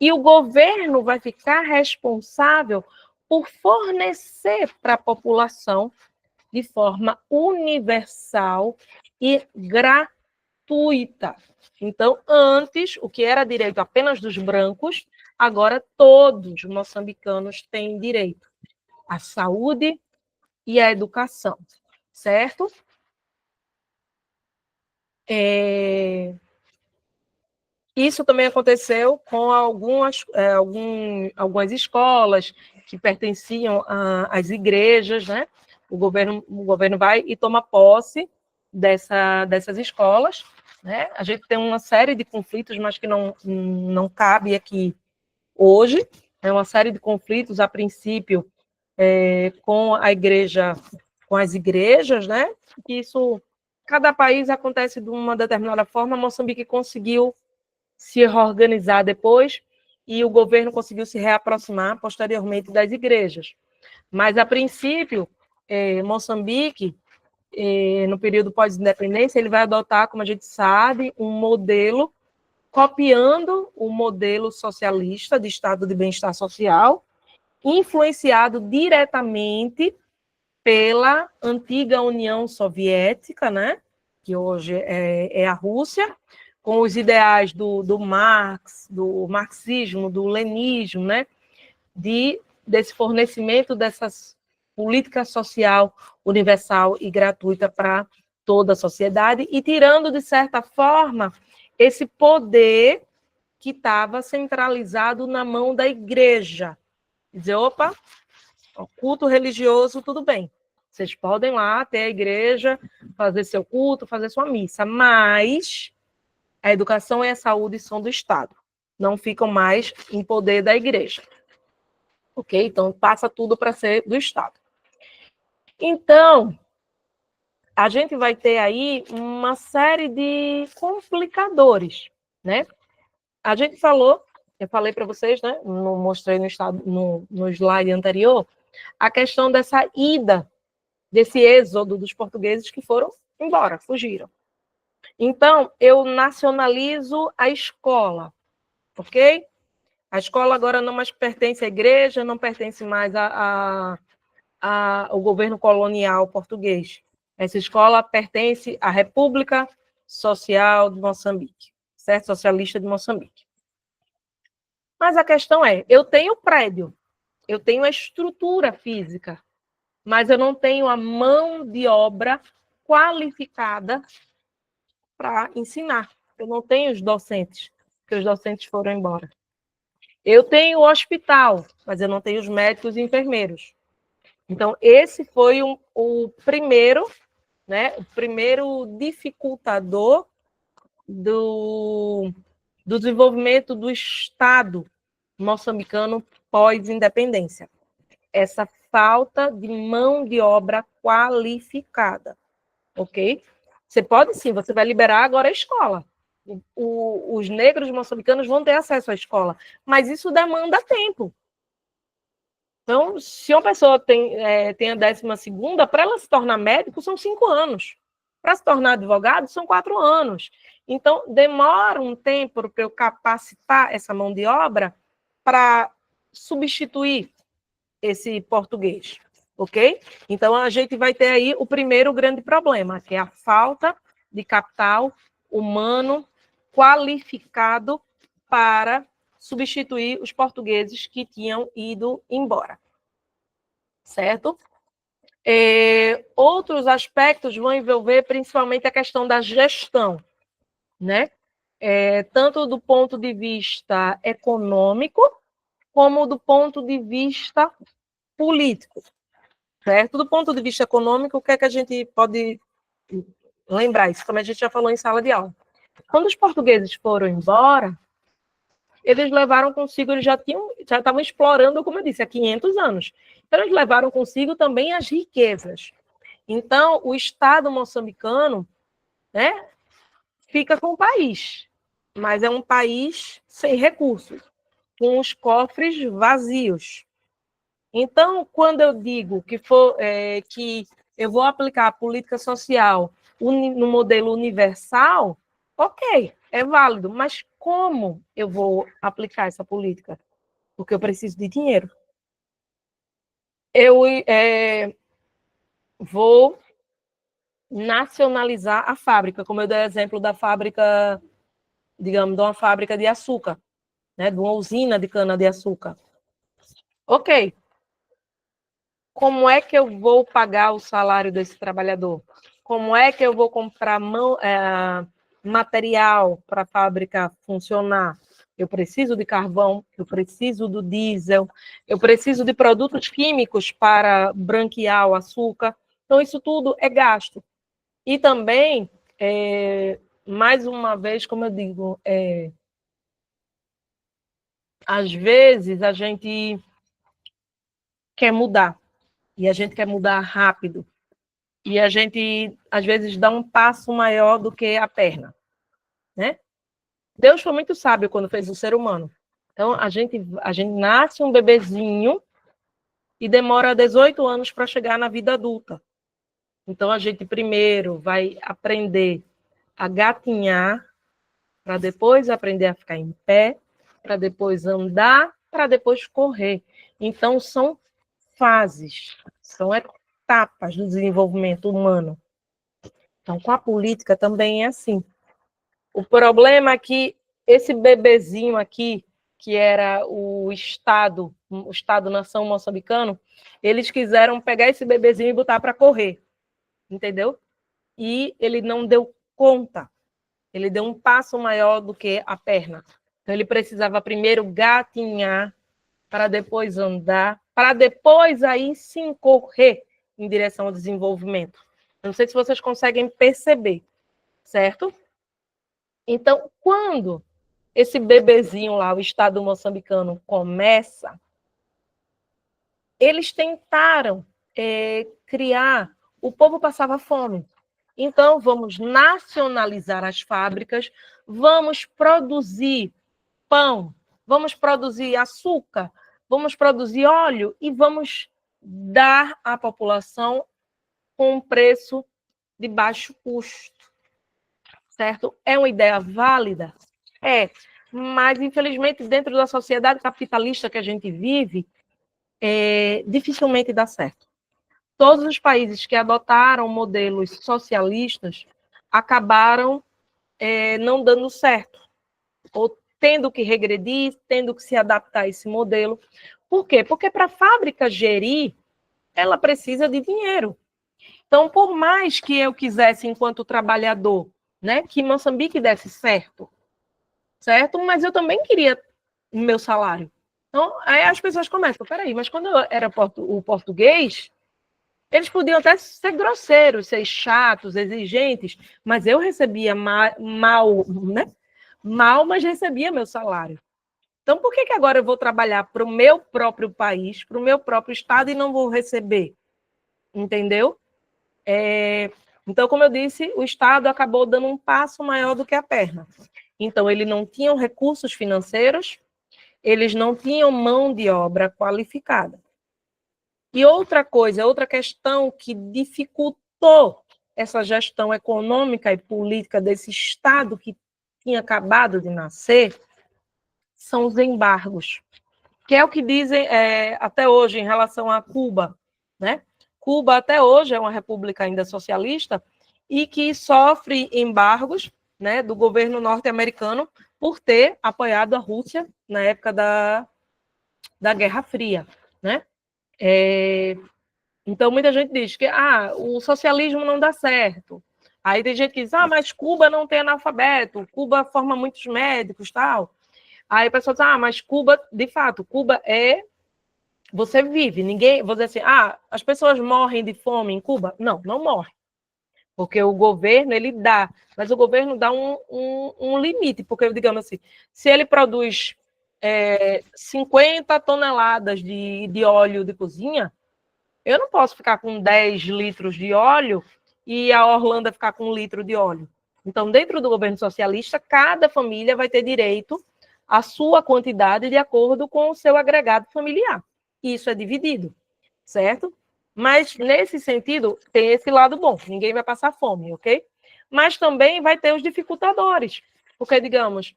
E o governo vai ficar responsável por fornecer para a população de forma universal e gratuita. Então, antes, o que era direito apenas dos brancos, agora todos os moçambicanos têm direito à saúde e à educação, certo? Isso também aconteceu com algumas escolas que pertenciam às igrejas, né? O governo vai e toma posse dessas escolas, né? A gente tem uma série de conflitos, mas que não cabe aqui hoje. É uma série de conflitos, a princípio, com a igreja, com as igrejas, né? Isso, cada país acontece de uma determinada forma. Moçambique conseguiu se reorganizar depois e o governo conseguiu se reaproximar posteriormente das igrejas. Mas, a princípio, Moçambique, no período pós-independência, ele vai adotar, como a gente sabe, um modelo copiando o modelo socialista de Estado de Bem-Estar Social, influenciado diretamente pela antiga União Soviética, né, que hoje é a Rússia, com os ideais do Marx, do marxismo, do leninismo, né, desse fornecimento dessas políticas social universal e gratuita para toda a sociedade e tirando, de certa forma, esse poder que estava centralizado na mão da igreja. Dizer, opa, culto religioso, tudo bem. Vocês podem lá ter a igreja, fazer seu culto, fazer sua missa, mas a educação e a saúde são do Estado. Não ficam mais em poder da igreja. Ok? Então, passa tudo para ser do Estado. Então, a gente vai ter aí uma série de complicadores, né? A gente falou, eu falei para vocês, né? Mostrei no slide anterior, a questão dessa ida, desse êxodo dos portugueses que foram embora, fugiram. Então, eu nacionalizo a escola, ok? A escola agora não mais pertence à igreja, não pertence mais ao governo colonial português. Essa escola pertence à República Social de Moçambique, certo? Socialista de Moçambique. Mas a questão é, eu tenho prédio, eu tenho a estrutura física, mas eu não tenho a mão de obra qualificada para ensinar. Eu não tenho os docentes, porque os docentes foram embora. Eu tenho o hospital, mas eu não tenho os médicos e enfermeiros. Então, esse foi o primeiro, né, o primeiro dificultador do desenvolvimento do Estado moçambicano pós-independência. Essa falta de mão de obra qualificada, ok? Você pode sim, você vai liberar agora a escola. Os negros moçambicanos vão ter acesso à escola, mas isso demanda tempo. Então, se uma pessoa tem a 12ª, para ela se tornar médico, são 5 anos. Para se tornar advogado, são 4 anos. Então, demora um tempo para eu capacitar essa mão de obra para substituir esse português, ok? Então, a gente vai ter aí o primeiro grande problema, que é a falta de capital humano qualificado para substituir os portugueses que tinham ido embora, certo? Outros aspectos vão envolver principalmente a questão da gestão, né? Tanto do ponto de vista econômico, como do ponto de vista político, certo? Do ponto de vista econômico, o que é que a gente pode lembrar? Isso também a gente já falou em sala de aula. Quando os portugueses foram embora, eles levaram consigo, eles já estavam explorando, como eu disse, há 500 anos. Então, eles levaram consigo também as riquezas. Então, o Estado moçambicano, né, fica com o país, mas é um país sem recursos, com os cofres vazios. Então, quando eu digo que eu vou aplicar a política social no modelo universal, ok, é válido, mas como eu vou aplicar essa política? Porque eu preciso de dinheiro. Eu vou nacionalizar a fábrica, como eu dei exemplo da fábrica, digamos, de uma fábrica de açúcar, né, de uma usina de cana-de-açúcar. Ok. Como é que eu vou pagar o salário desse trabalhador? Como é que eu vou comprar material para a fábrica funcionar? Eu preciso de carvão, eu preciso do diesel, eu preciso de produtos químicos para branquear o açúcar. Então, isso tudo é gasto. E também, mais uma vez, como eu digo, às vezes a gente quer mudar, e a gente quer mudar rápido. E a gente, às vezes, dá um passo maior do que a perna, né? Deus foi muito sábio quando fez o ser humano. Então, a gente nasce um bebezinho e demora 18 anos para chegar na vida adulta. Então, a gente primeiro vai aprender a gatinhar, para depois aprender a ficar em pé, para depois andar, para depois correr. Então, são fases, são etapas do desenvolvimento humano. Então, com a política também é assim. O problema é que esse bebezinho aqui, que era o Estado-nação moçambicano, eles quiseram pegar esse bebezinho e botar para correr, entendeu? E ele não deu conta. Ele deu um passo maior do que a perna. Então, ele precisava primeiro gatinhar, para depois andar, para depois aí sim correr em direção ao desenvolvimento. Não sei se vocês conseguem perceber, certo? Então, quando esse bebezinho lá, o Estado moçambicano, começa, eles tentaram criar, o povo passava fome. Então, vamos nacionalizar as fábricas, vamos produzir pão, vamos produzir açúcar, vamos produzir óleo e vamos dar à população com um preço de baixo custo. Certo? É uma ideia válida? É, mas infelizmente dentro da sociedade capitalista que a gente vive, dificilmente dá certo. Todos os países que adotaram modelos socialistas acabaram não dando certo, ou tendo que regredir, tendo que se adaptar a esse modelo. Por quê? Porque para a fábrica gerir, ela precisa de dinheiro. Então, por mais que eu quisesse, enquanto trabalhador, né, que Moçambique desse certo, mas eu também queria o meu salário. Então, aí as pessoas começam, peraí, mas quando eu era o português, eles podiam até ser grosseiros, ser chatos, exigentes, mas eu recebia mal, né? Mal, mas recebia meu salário. Então, por que agora eu vou trabalhar para o meu próprio país, para o meu próprio estado e não vou receber? Entendeu? Então, como eu disse, o Estado acabou dando um passo maior do que a perna. Então, eles não tinham recursos financeiros, eles não tinham mão de obra qualificada. E outra coisa, outra questão que dificultou essa gestão econômica e política desse Estado que tinha acabado de nascer, são os embargos, que é o que dizem até hoje em relação a Cuba, né? Cuba até hoje é uma república ainda socialista e que sofre embargos, né, do governo norte-americano por ter apoiado a Rússia na época da Guerra Fria, né? Então, muita gente diz que o socialismo não dá certo. Aí tem gente que diz, mas Cuba não tem analfabeto, Cuba forma muitos médicos, tal. Aí a pessoa diz, mas Cuba, de fato, Cuba você vive, ninguém... Vou dizer assim, as pessoas morrem de fome em Cuba? Não, não morrem. Porque o governo, ele dá, mas o governo dá um limite, porque, digamos assim, se ele produz 50 toneladas de óleo de cozinha, eu não posso ficar com 10 litros de óleo e a Orlando ficar com 1 litro de óleo. Então, dentro do governo socialista, cada família vai ter direito à sua quantidade de acordo com o seu agregado familiar. E isso é dividido, certo? Mas, nesse sentido, tem esse lado bom. Ninguém vai passar fome, ok? Mas também vai ter os dificultadores. Porque, digamos,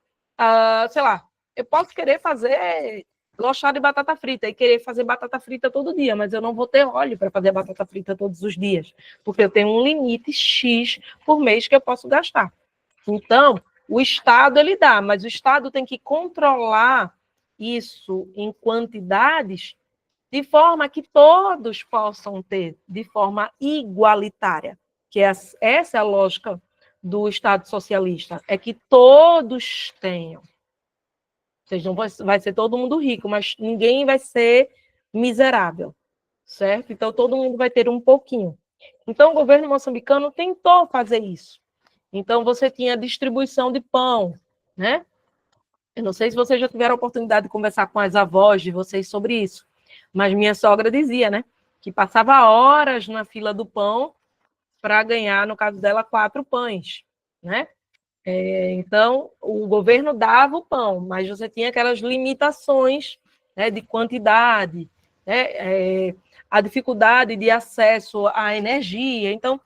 sei lá, eu posso querer fazer gostar de batata frita e querer fazer batata frita todo dia, mas eu não vou ter óleo para fazer batata frita todos os dias, porque eu tenho um limite X por mês que eu posso gastar. Então, o Estado, ele dá, mas o Estado tem que controlar isso em quantidades de forma que todos possam ter, de forma igualitária, que essa é a lógica do Estado socialista, é que todos tenham. Ou seja, não vai ser todo mundo rico, mas ninguém vai ser miserável, certo? Então, todo mundo vai ter um pouquinho. Então, o governo moçambicano tentou fazer isso. Então, você tinha distribuição de pão, né? Eu não sei se vocês já tiveram a oportunidade de conversar com as avós de vocês sobre isso, mas minha sogra dizia, né? Que passava horas na fila do pão para ganhar, no caso dela, 4 pães, né? Então, o governo dava o pão, mas você tinha aquelas limitações, né, de quantidade, né, a dificuldade de acesso à energia. Então,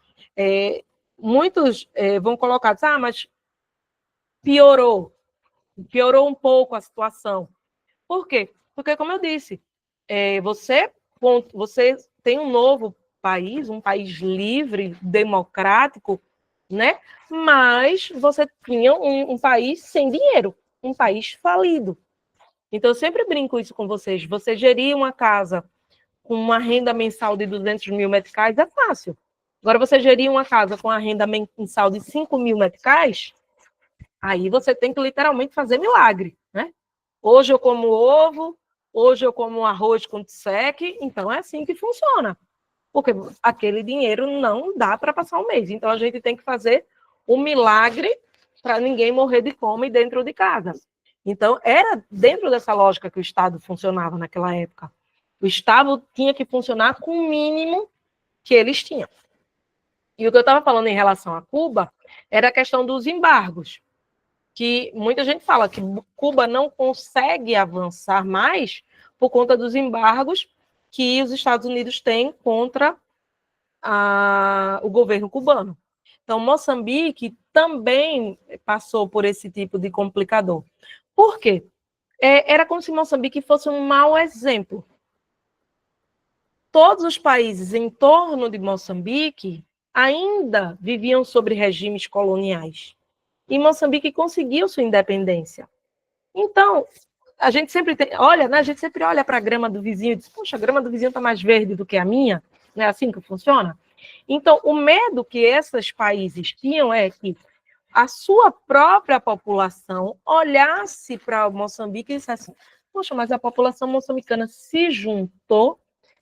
muitos vão colocar, mas piorou um pouco a situação. Por quê? Porque, como eu disse, você tem um novo país, um país livre, democrático, né? Mas você tinha um país sem dinheiro, um país falido. Então, eu sempre brinco isso com vocês. Você gerir uma casa com uma renda mensal de 200 mil meticais é fácil. Agora, você gerir uma casa com a renda mensal de 5 mil meticais, aí você tem que literalmente fazer milagre, né? Hoje eu como ovo, hoje eu como arroz com tsek, então é assim que funciona. Porque aquele dinheiro não dá para passar um mês. Então a gente tem que fazer um milagre para ninguém morrer de fome dentro de casa. Então era dentro dessa lógica que o Estado funcionava naquela época. O Estado tinha que funcionar com o mínimo que eles tinham. E o que eu estava falando em relação a Cuba era a questão dos embargos, que muita gente fala que Cuba não consegue avançar mais por conta dos embargos que os Estados Unidos têm contra o governo cubano. Então, Moçambique também passou por esse tipo de complicador. Por quê? Era como se Moçambique fosse um mau exemplo. Todos os países em torno de Moçambique ainda viviam sob regimes coloniais. E Moçambique conseguiu sua independência. Então, a gente sempre olha para a grama do vizinho e diz, poxa, a grama do vizinho está mais verde do que a minha, não é assim que funciona? Então, o medo que esses países tinham é que a sua própria população olhasse para Moçambique e dissesse, poxa, mas a população moçambicana se juntou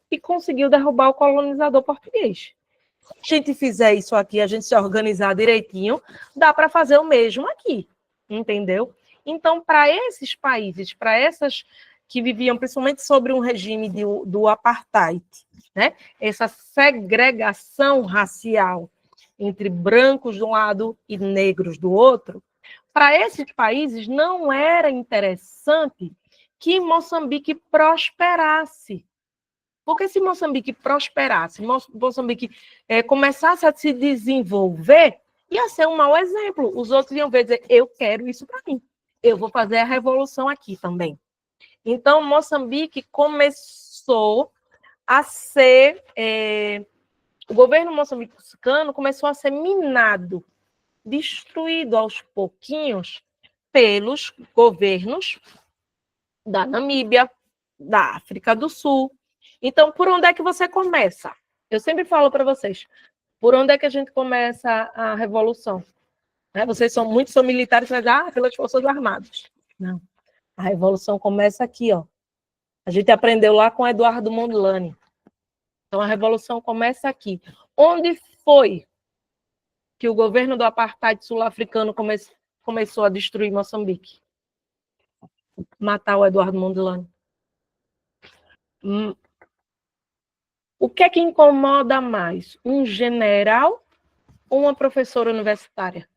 e conseguiu derrubar o colonizador português. Se a gente fizer isso aqui, a gente se organizar direitinho, dá para fazer o mesmo aqui, entendeu? Então, para esses países, para essas que viviam principalmente sobre um regime do apartheid, né? Essa segregação racial entre brancos de um lado e negros do outro, para esses países não era interessante que Moçambique prosperasse. Porque se Moçambique prosperasse, Moçambique começasse a se desenvolver, ia ser um mau exemplo. Os outros iam ver e dizer, eu quero isso para mim. Eu vou fazer a revolução aqui também. Então, Moçambique começou a ser... o governo moçambicano começou a ser minado, destruído aos pouquinhos pelos governos da Namíbia, da África do Sul. Então, por onde é que você começa? Eu sempre falo para vocês, por onde é que a gente começa a revolução? Vocês são militares, mas pelas Forças Armadas. Não. A revolução começa aqui, ó. A gente aprendeu lá com Eduardo Mondlane. Então, a revolução começa aqui. Onde foi que o governo do apartheid sul-africano começou a destruir Moçambique? Matar o Eduardo Mondlane. O que é que incomoda mais? Um general ou uma professora universitária?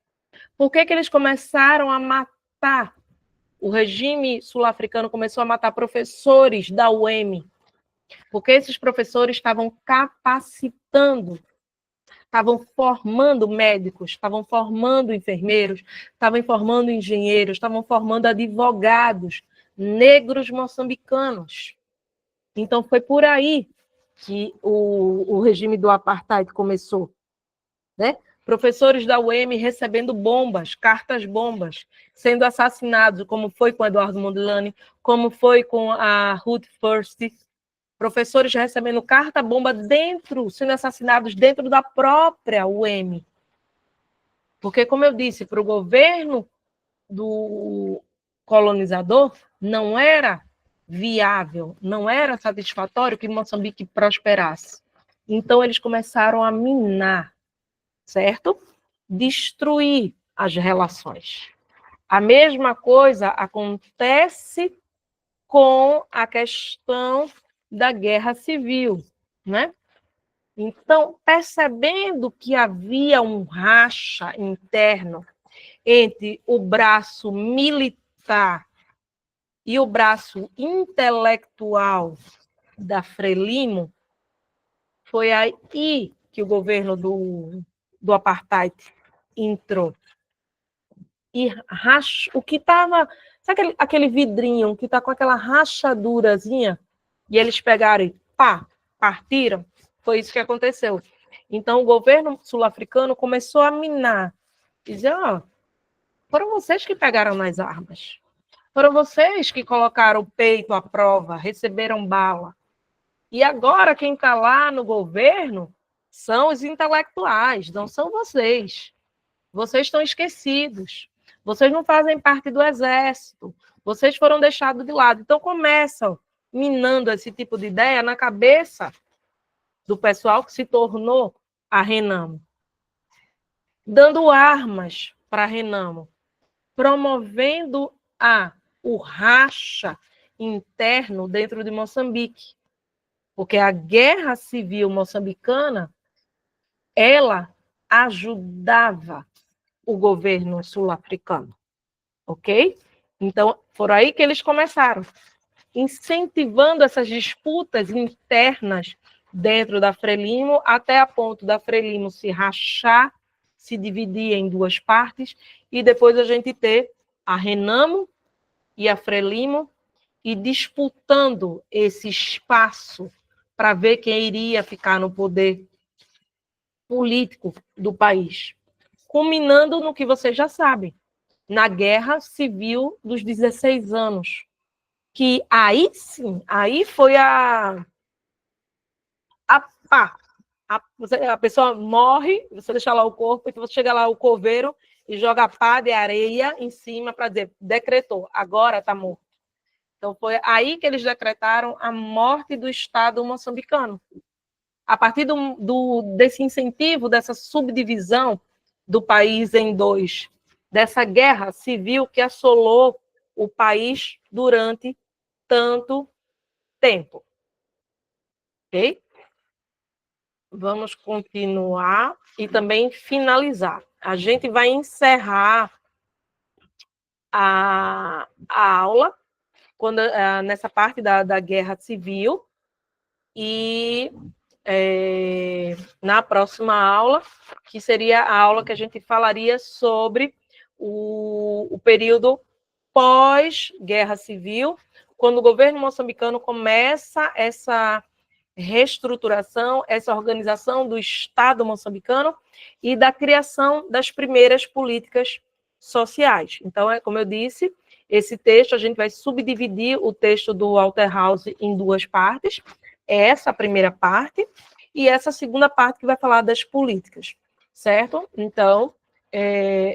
Por que eles começaram a matar? O regime sul-africano começou a matar professores da UEM, porque esses professores estavam capacitando estavam formando médicos, estavam formando enfermeiros, estavam formando engenheiros, estavam formando advogados negros moçambicanos. Então, foi por aí que o regime do apartheid começou, né? Professores da UEM recebendo bombas, cartas-bombas, sendo assassinados, como foi com Eduardo Mondlane, como foi com a Ruth First. Professores recebendo carta-bomba sendo assassinados dentro da própria UEM. Porque, como eu disse, para o governo do colonizador, não era viável, não era satisfatório que Moçambique prosperasse. Então, eles começaram a minar, certo? Destruir as relações. A mesma coisa acontece com a questão da guerra civil, né? Então, percebendo que havia um racha interno entre o braço militar e o braço intelectual da Frelimo, foi aí que o governo do apartheid entrou. E o que estava... Sabe aquele vidrinho que está com aquela rachadurazinha? E eles pegaram e pá, partiram? Foi isso que aconteceu. Então, o governo sul-africano começou a minar. Dizer, foram vocês que pegaram nas armas. Foram vocês que colocaram o peito à prova, receberam bala. E agora quem está lá no governo são os intelectuais, não são vocês. Vocês estão esquecidos. Vocês não fazem parte do exército. Vocês foram deixados de lado. Então começam minando esse tipo de ideia na cabeça do pessoal que se tornou a Renamo, dando armas para a Renamo, promovendo o racha interno dentro de Moçambique. Porque a guerra civil moçambicana, ela ajudava o governo sul-africano, ok? Então, por aí que eles começaram, incentivando essas disputas internas dentro da Frelimo, até a ponto da Frelimo se rachar, se dividir em duas partes, e depois a gente ter a Renamo e a Frelimo, e disputando esse espaço para ver quem iria ficar no poder político do país, culminando no que vocês já sabem, na Guerra Civil dos 16 anos, que aí sim, aí foi a pessoa morre, você deixa lá o corpo, então você chega lá o coveiro e joga pá de areia em cima para dizer, decretou, agora está morto. Então, foi aí que eles decretaram a morte do Estado moçambicano. A partir desse incentivo, dessa subdivisão do país em dois, dessa guerra civil que assolou o país durante tanto tempo. Ok? Vamos continuar e também finalizar. A gente vai encerrar a aula nessa parte da guerra civil e na próxima aula, que seria a aula que a gente falaria sobre o período pós-guerra civil, quando o governo moçambicano começa essa reestruturação, essa organização do Estado moçambicano e da criação das primeiras políticas sociais. Então, como eu disse, esse texto, a gente vai subdividir o texto do Walter House em duas partes, essa primeira parte e essa segunda parte que vai falar das políticas, certo? Então,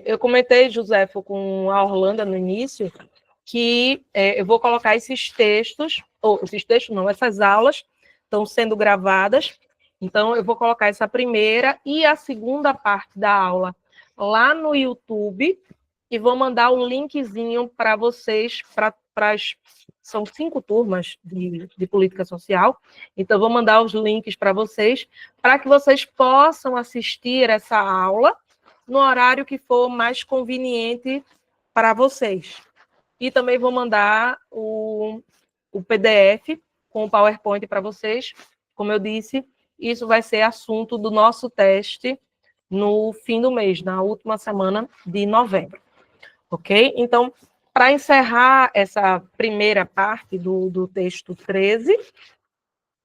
eu comentei, Josefo, com a Orlando no início, que eu vou colocar essas aulas estão sendo gravadas, então eu vou colocar essa primeira e a segunda parte da aula lá no YouTube e vou mandar o linkzinho para vocês, são 5 turmas de política social, então vou mandar os links para vocês, para que vocês possam assistir essa aula no horário que for mais conveniente para vocês. E também vou mandar o PDF com o PowerPoint para vocês. Como eu disse, isso vai ser assunto do nosso teste no fim do mês, na última semana de novembro, ok? Então, para encerrar essa primeira parte do texto 13,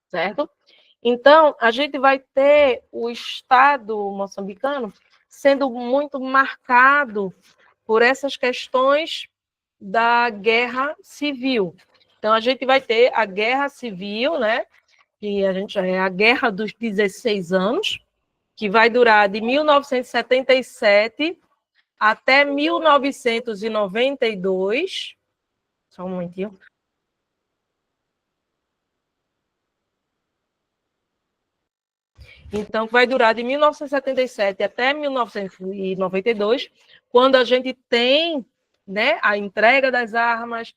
certo? Então, a gente vai ter o Estado moçambicano sendo muito marcado por essas questões da guerra civil. Então, a gente vai ter a guerra civil, né? Que a gente é a Guerra dos 16 anos, que vai durar de 1977 até 1992. Só um momentinho. Então, vai durar de 1977 até 1992, quando a gente tem, né, a entrega das armas,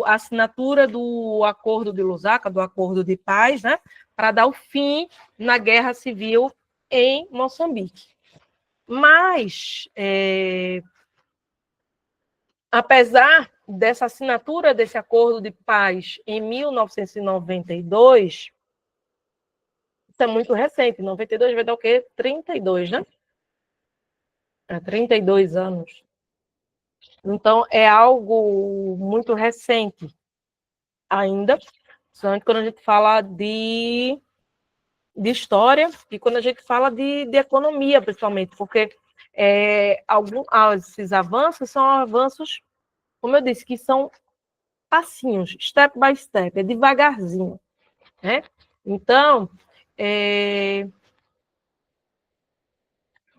a assinatura do Acordo de Lusaka, do Acordo de Paz, né, para dar o fim na guerra civil em Moçambique. Mas, apesar dessa assinatura desse Acordo de Paz em 1992, isso é muito recente, 92 vai dar o quê? 32, né? 32 anos. Então, é algo muito recente ainda, principalmente quando a gente fala de história e quando a gente fala de economia, principalmente, porque esses avanços são avanços, como eu disse, que são passinhos, step by step, é devagarzinho, né? Então,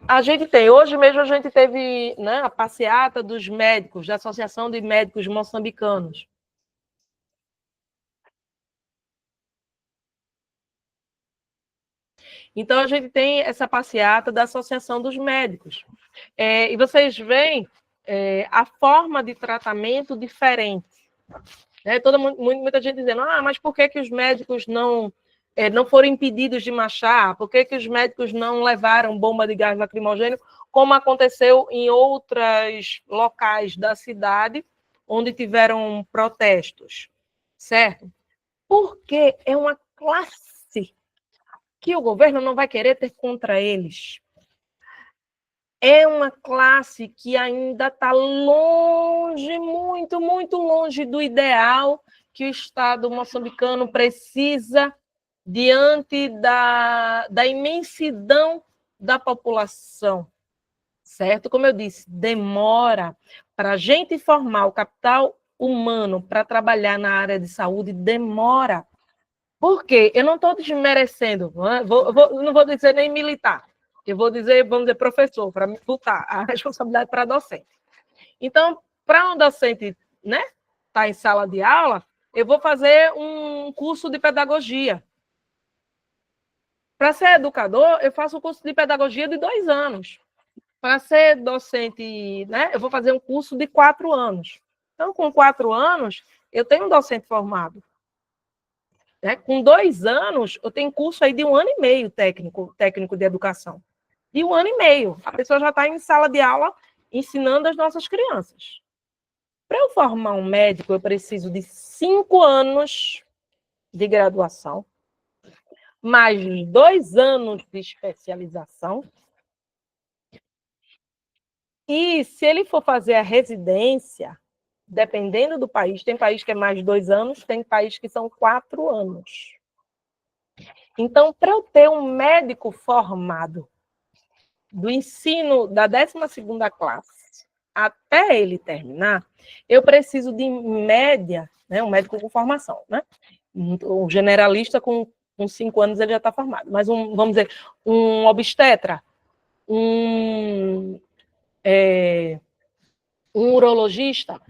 a gente tem, hoje mesmo a gente teve, né, a passeata dos médicos, da Associação de Médicos Moçambicanos. Então, a gente tem essa passeata da Associação dos Médicos. E vocês veem a forma de tratamento diferente. Muita gente dizendo, mas por que os médicos não foram impedidos de marchar? Por que os médicos não levaram bomba de gás lacrimogêneo, como aconteceu em outros locais da cidade, onde tiveram protestos, certo? Porque é uma classe que o governo não vai querer ter contra eles. É uma classe que ainda está longe, muito, muito longe do ideal que o Estado moçambicano precisa diante da imensidão da população, certo? Como eu disse, demora para a gente formar o capital humano para trabalhar na área de saúde, demora. Por quê? Eu não estou desmerecendo, não vou dizer nem militar, eu vou dizer, vamos dizer, professor, para botar a responsabilidade para docente. Então, para um docente, né, estar em sala de aula, eu vou fazer um curso de pedagogia. Para ser educador, eu faço um curso de pedagogia de 2 anos. Para ser docente, né, eu vou fazer um curso de 4 anos. Então, com 4 anos, eu tenho um docente formado. Com 2 anos, eu tenho curso aí de 1 ano e meio técnico de educação. De 1 ano e meio. A pessoa já está em sala de aula ensinando as nossas crianças. Para eu formar um médico, eu preciso de 5 anos de graduação, mais 2 anos de especialização. E se ele for fazer a residência, dependendo do país, tem país que é mais 2 anos, tem país que são 4 anos. Então, para eu ter um médico formado do ensino da 12ª classe até ele terminar, eu preciso de, em média, né, um médico com formação, né? Um generalista com 5 anos ele já está formado, mas vamos dizer, um obstetra, um urologista,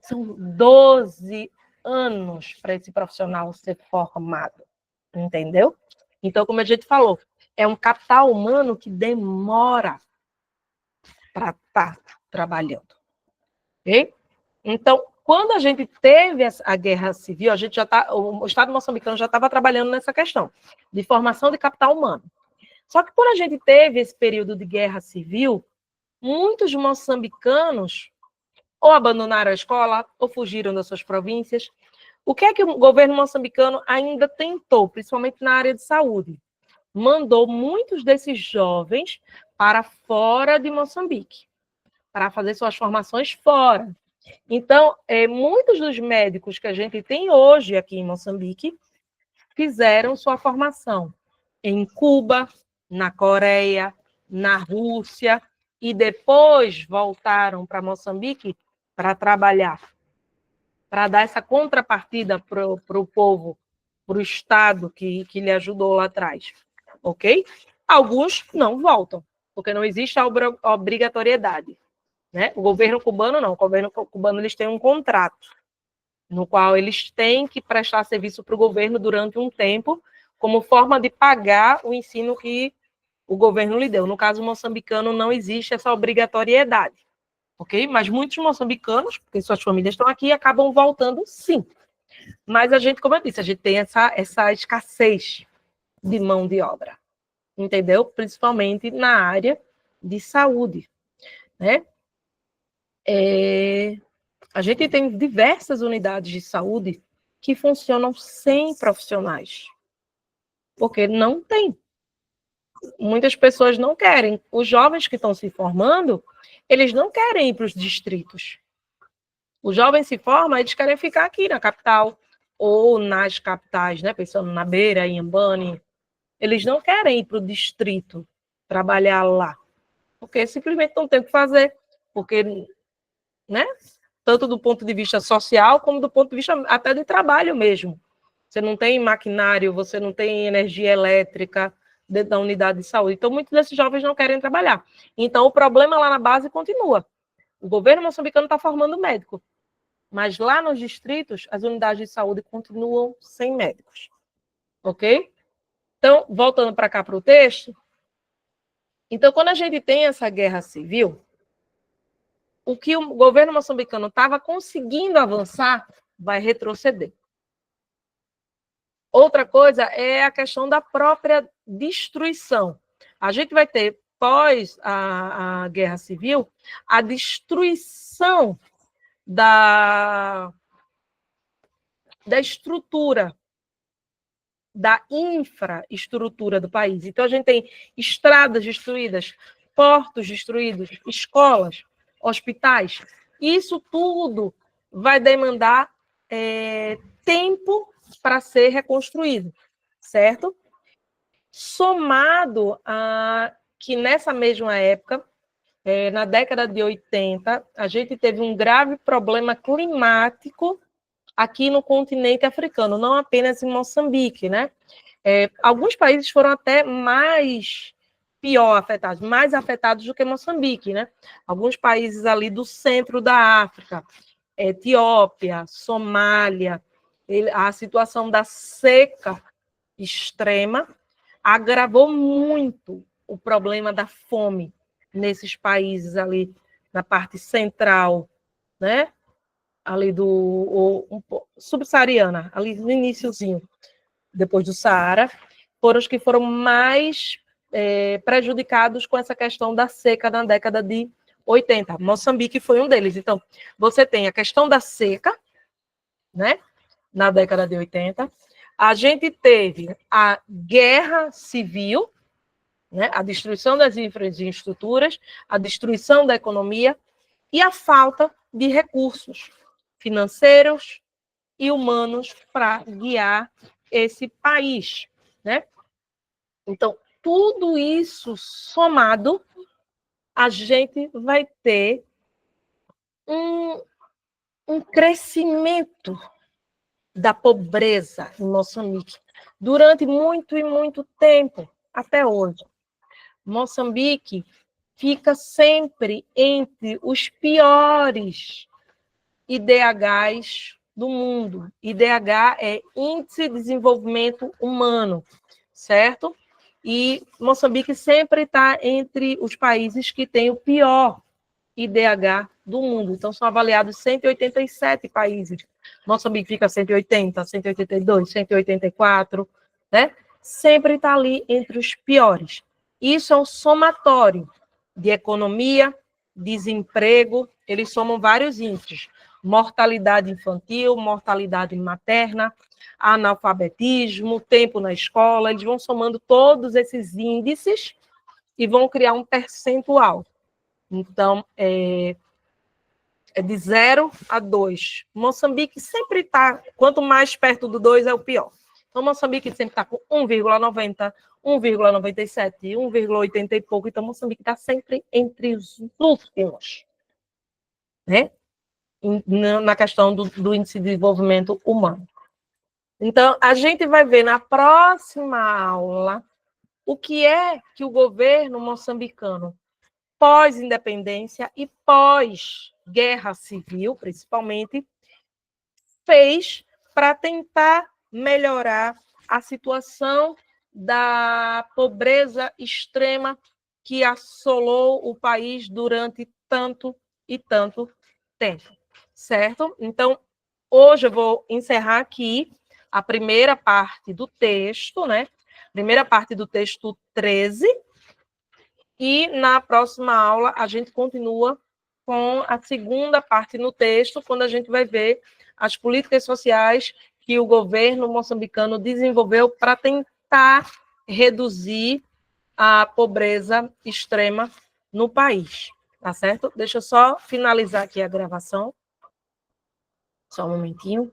são 12 anos para esse profissional ser formado, entendeu? Então, como a gente falou, é um capital humano que demora para estar trabalhando. Okay? Então, quando a gente teve a guerra civil, o Estado moçambicano já estava trabalhando nessa questão de formação de capital humano. Só que quando a gente teve esse período de guerra civil, muitos moçambicanos ou abandonaram a escola, ou fugiram das suas províncias. O que é que o governo moçambicano ainda tentou, principalmente na área de saúde? Mandou muitos desses jovens para fora de Moçambique, para fazer suas formações fora. Então, muitos dos médicos que a gente tem hoje aqui em Moçambique fizeram sua formação em Cuba, na Coreia, na Rússia, e depois voltaram para Moçambique para trabalhar, para dar essa contrapartida para o povo, para o Estado que lhe ajudou lá atrás, ok? Alguns não voltam, porque não existe a obrigatoriedade, né? O governo cubano não, o governo cubano eles têm um contrato, no qual eles têm que prestar serviço para o governo durante um tempo, como forma de pagar o ensino que o governo lhe deu. No caso moçambicano, não existe essa obrigatoriedade, ok? Mas muitos moçambicanos, porque suas famílias estão aqui, acabam voltando, sim. Mas a gente, como eu disse, a gente tem essa escassez de mão de obra, entendeu? Principalmente na área de saúde, né? A gente tem diversas unidades de saúde que funcionam sem profissionais, porque não tem. Muitas pessoas não querem. Os jovens que estão se formando, eles não querem ir para os distritos. Os jovens se formam, eles querem ficar aqui na capital ou nas capitais, né? Pensando na Beira, em Inhambane. Eles não querem ir para o distrito trabalhar lá, porque simplesmente não tem o que fazer, porque, né? Tanto do ponto de vista social, como do ponto de vista até de trabalho mesmo. Você não tem maquinário, você não tem energia elétrica dentro da unidade de saúde. Então, muitos desses jovens não querem trabalhar. Então, o problema lá na base continua. O governo moçambicano está formando médico, mas lá nos distritos, as unidades de saúde continuam sem médicos. Ok? Então, voltando para cá para o texto. Então, quando a gente tem essa guerra civil, o que o governo moçambicano estava conseguindo avançar vai retroceder. Outra coisa é a questão da própria destruição. A gente vai ter, pós a guerra civil, a destruição da estrutura, da infraestrutura do país. Então, a gente tem estradas destruídas, portos destruídos, escolas, hospitais. Isso tudo vai demandar tempo para ser reconstruído, certo? Somado a que nessa mesma época, na década de 80, a gente teve um grave problema climático aqui no continente africano, não apenas em Moçambique, né? Alguns países foram até mais afetados do que Moçambique, né? Alguns países ali do centro da África, Etiópia, Somália, a situação da seca extrema agravou muito o problema da fome nesses países ali na parte central, né? Ali subsaariana, ali no iniciozinho, depois do Saara, foram os que foram mais prejudicados com essa questão da seca na década de 80. Moçambique foi um deles. Então, você tem a questão da seca, né? Na década de 80. A gente teve a guerra civil, né? A destruição das infraestruturas, a destruição da economia e a falta de recursos financeiros e humanos para guiar esse país, né? Então, tudo isso somado, a gente vai ter um crescimento da pobreza em Moçambique durante muito e muito tempo, até hoje. Moçambique fica sempre entre os piores IDHs do mundo. IDH é Índice de Desenvolvimento Humano, certo? E Moçambique sempre está entre os países que têm o pior IDH do mundo. Então, são avaliados 187 países. Moçambique fica 180, 182, 184, né? Sempre está ali entre os piores. Isso é um somatório de economia, desemprego, eles somam vários índices. Mortalidade infantil, mortalidade materna, analfabetismo, tempo na escola, eles vão somando todos esses índices e vão criar um percentual. Então, é de 0 a 2. Moçambique sempre está, quanto mais perto do 2 é o pior. Então, Moçambique sempre está com 1,90, 1,97, 1,80 e pouco. Então, Moçambique está sempre entre os últimos, né? Na questão do índice de desenvolvimento humano. Então, a gente vai ver na próxima aula o que é que o governo moçambicano, pós-independência e pós-guerra civil, principalmente, fez para tentar melhorar a situação da pobreza extrema que assolou o país durante tanto e tanto tempo, certo? Então, hoje eu vou encerrar aqui a primeira parte do texto, né? Primeira parte do texto 13, e na próxima aula a gente continua com a segunda parte no texto, quando a gente vai ver as políticas sociais que o governo moçambicano desenvolveu para tentar reduzir a pobreza extrema no país, tá certo? Deixa eu só finalizar aqui a gravação. Só um momentinho.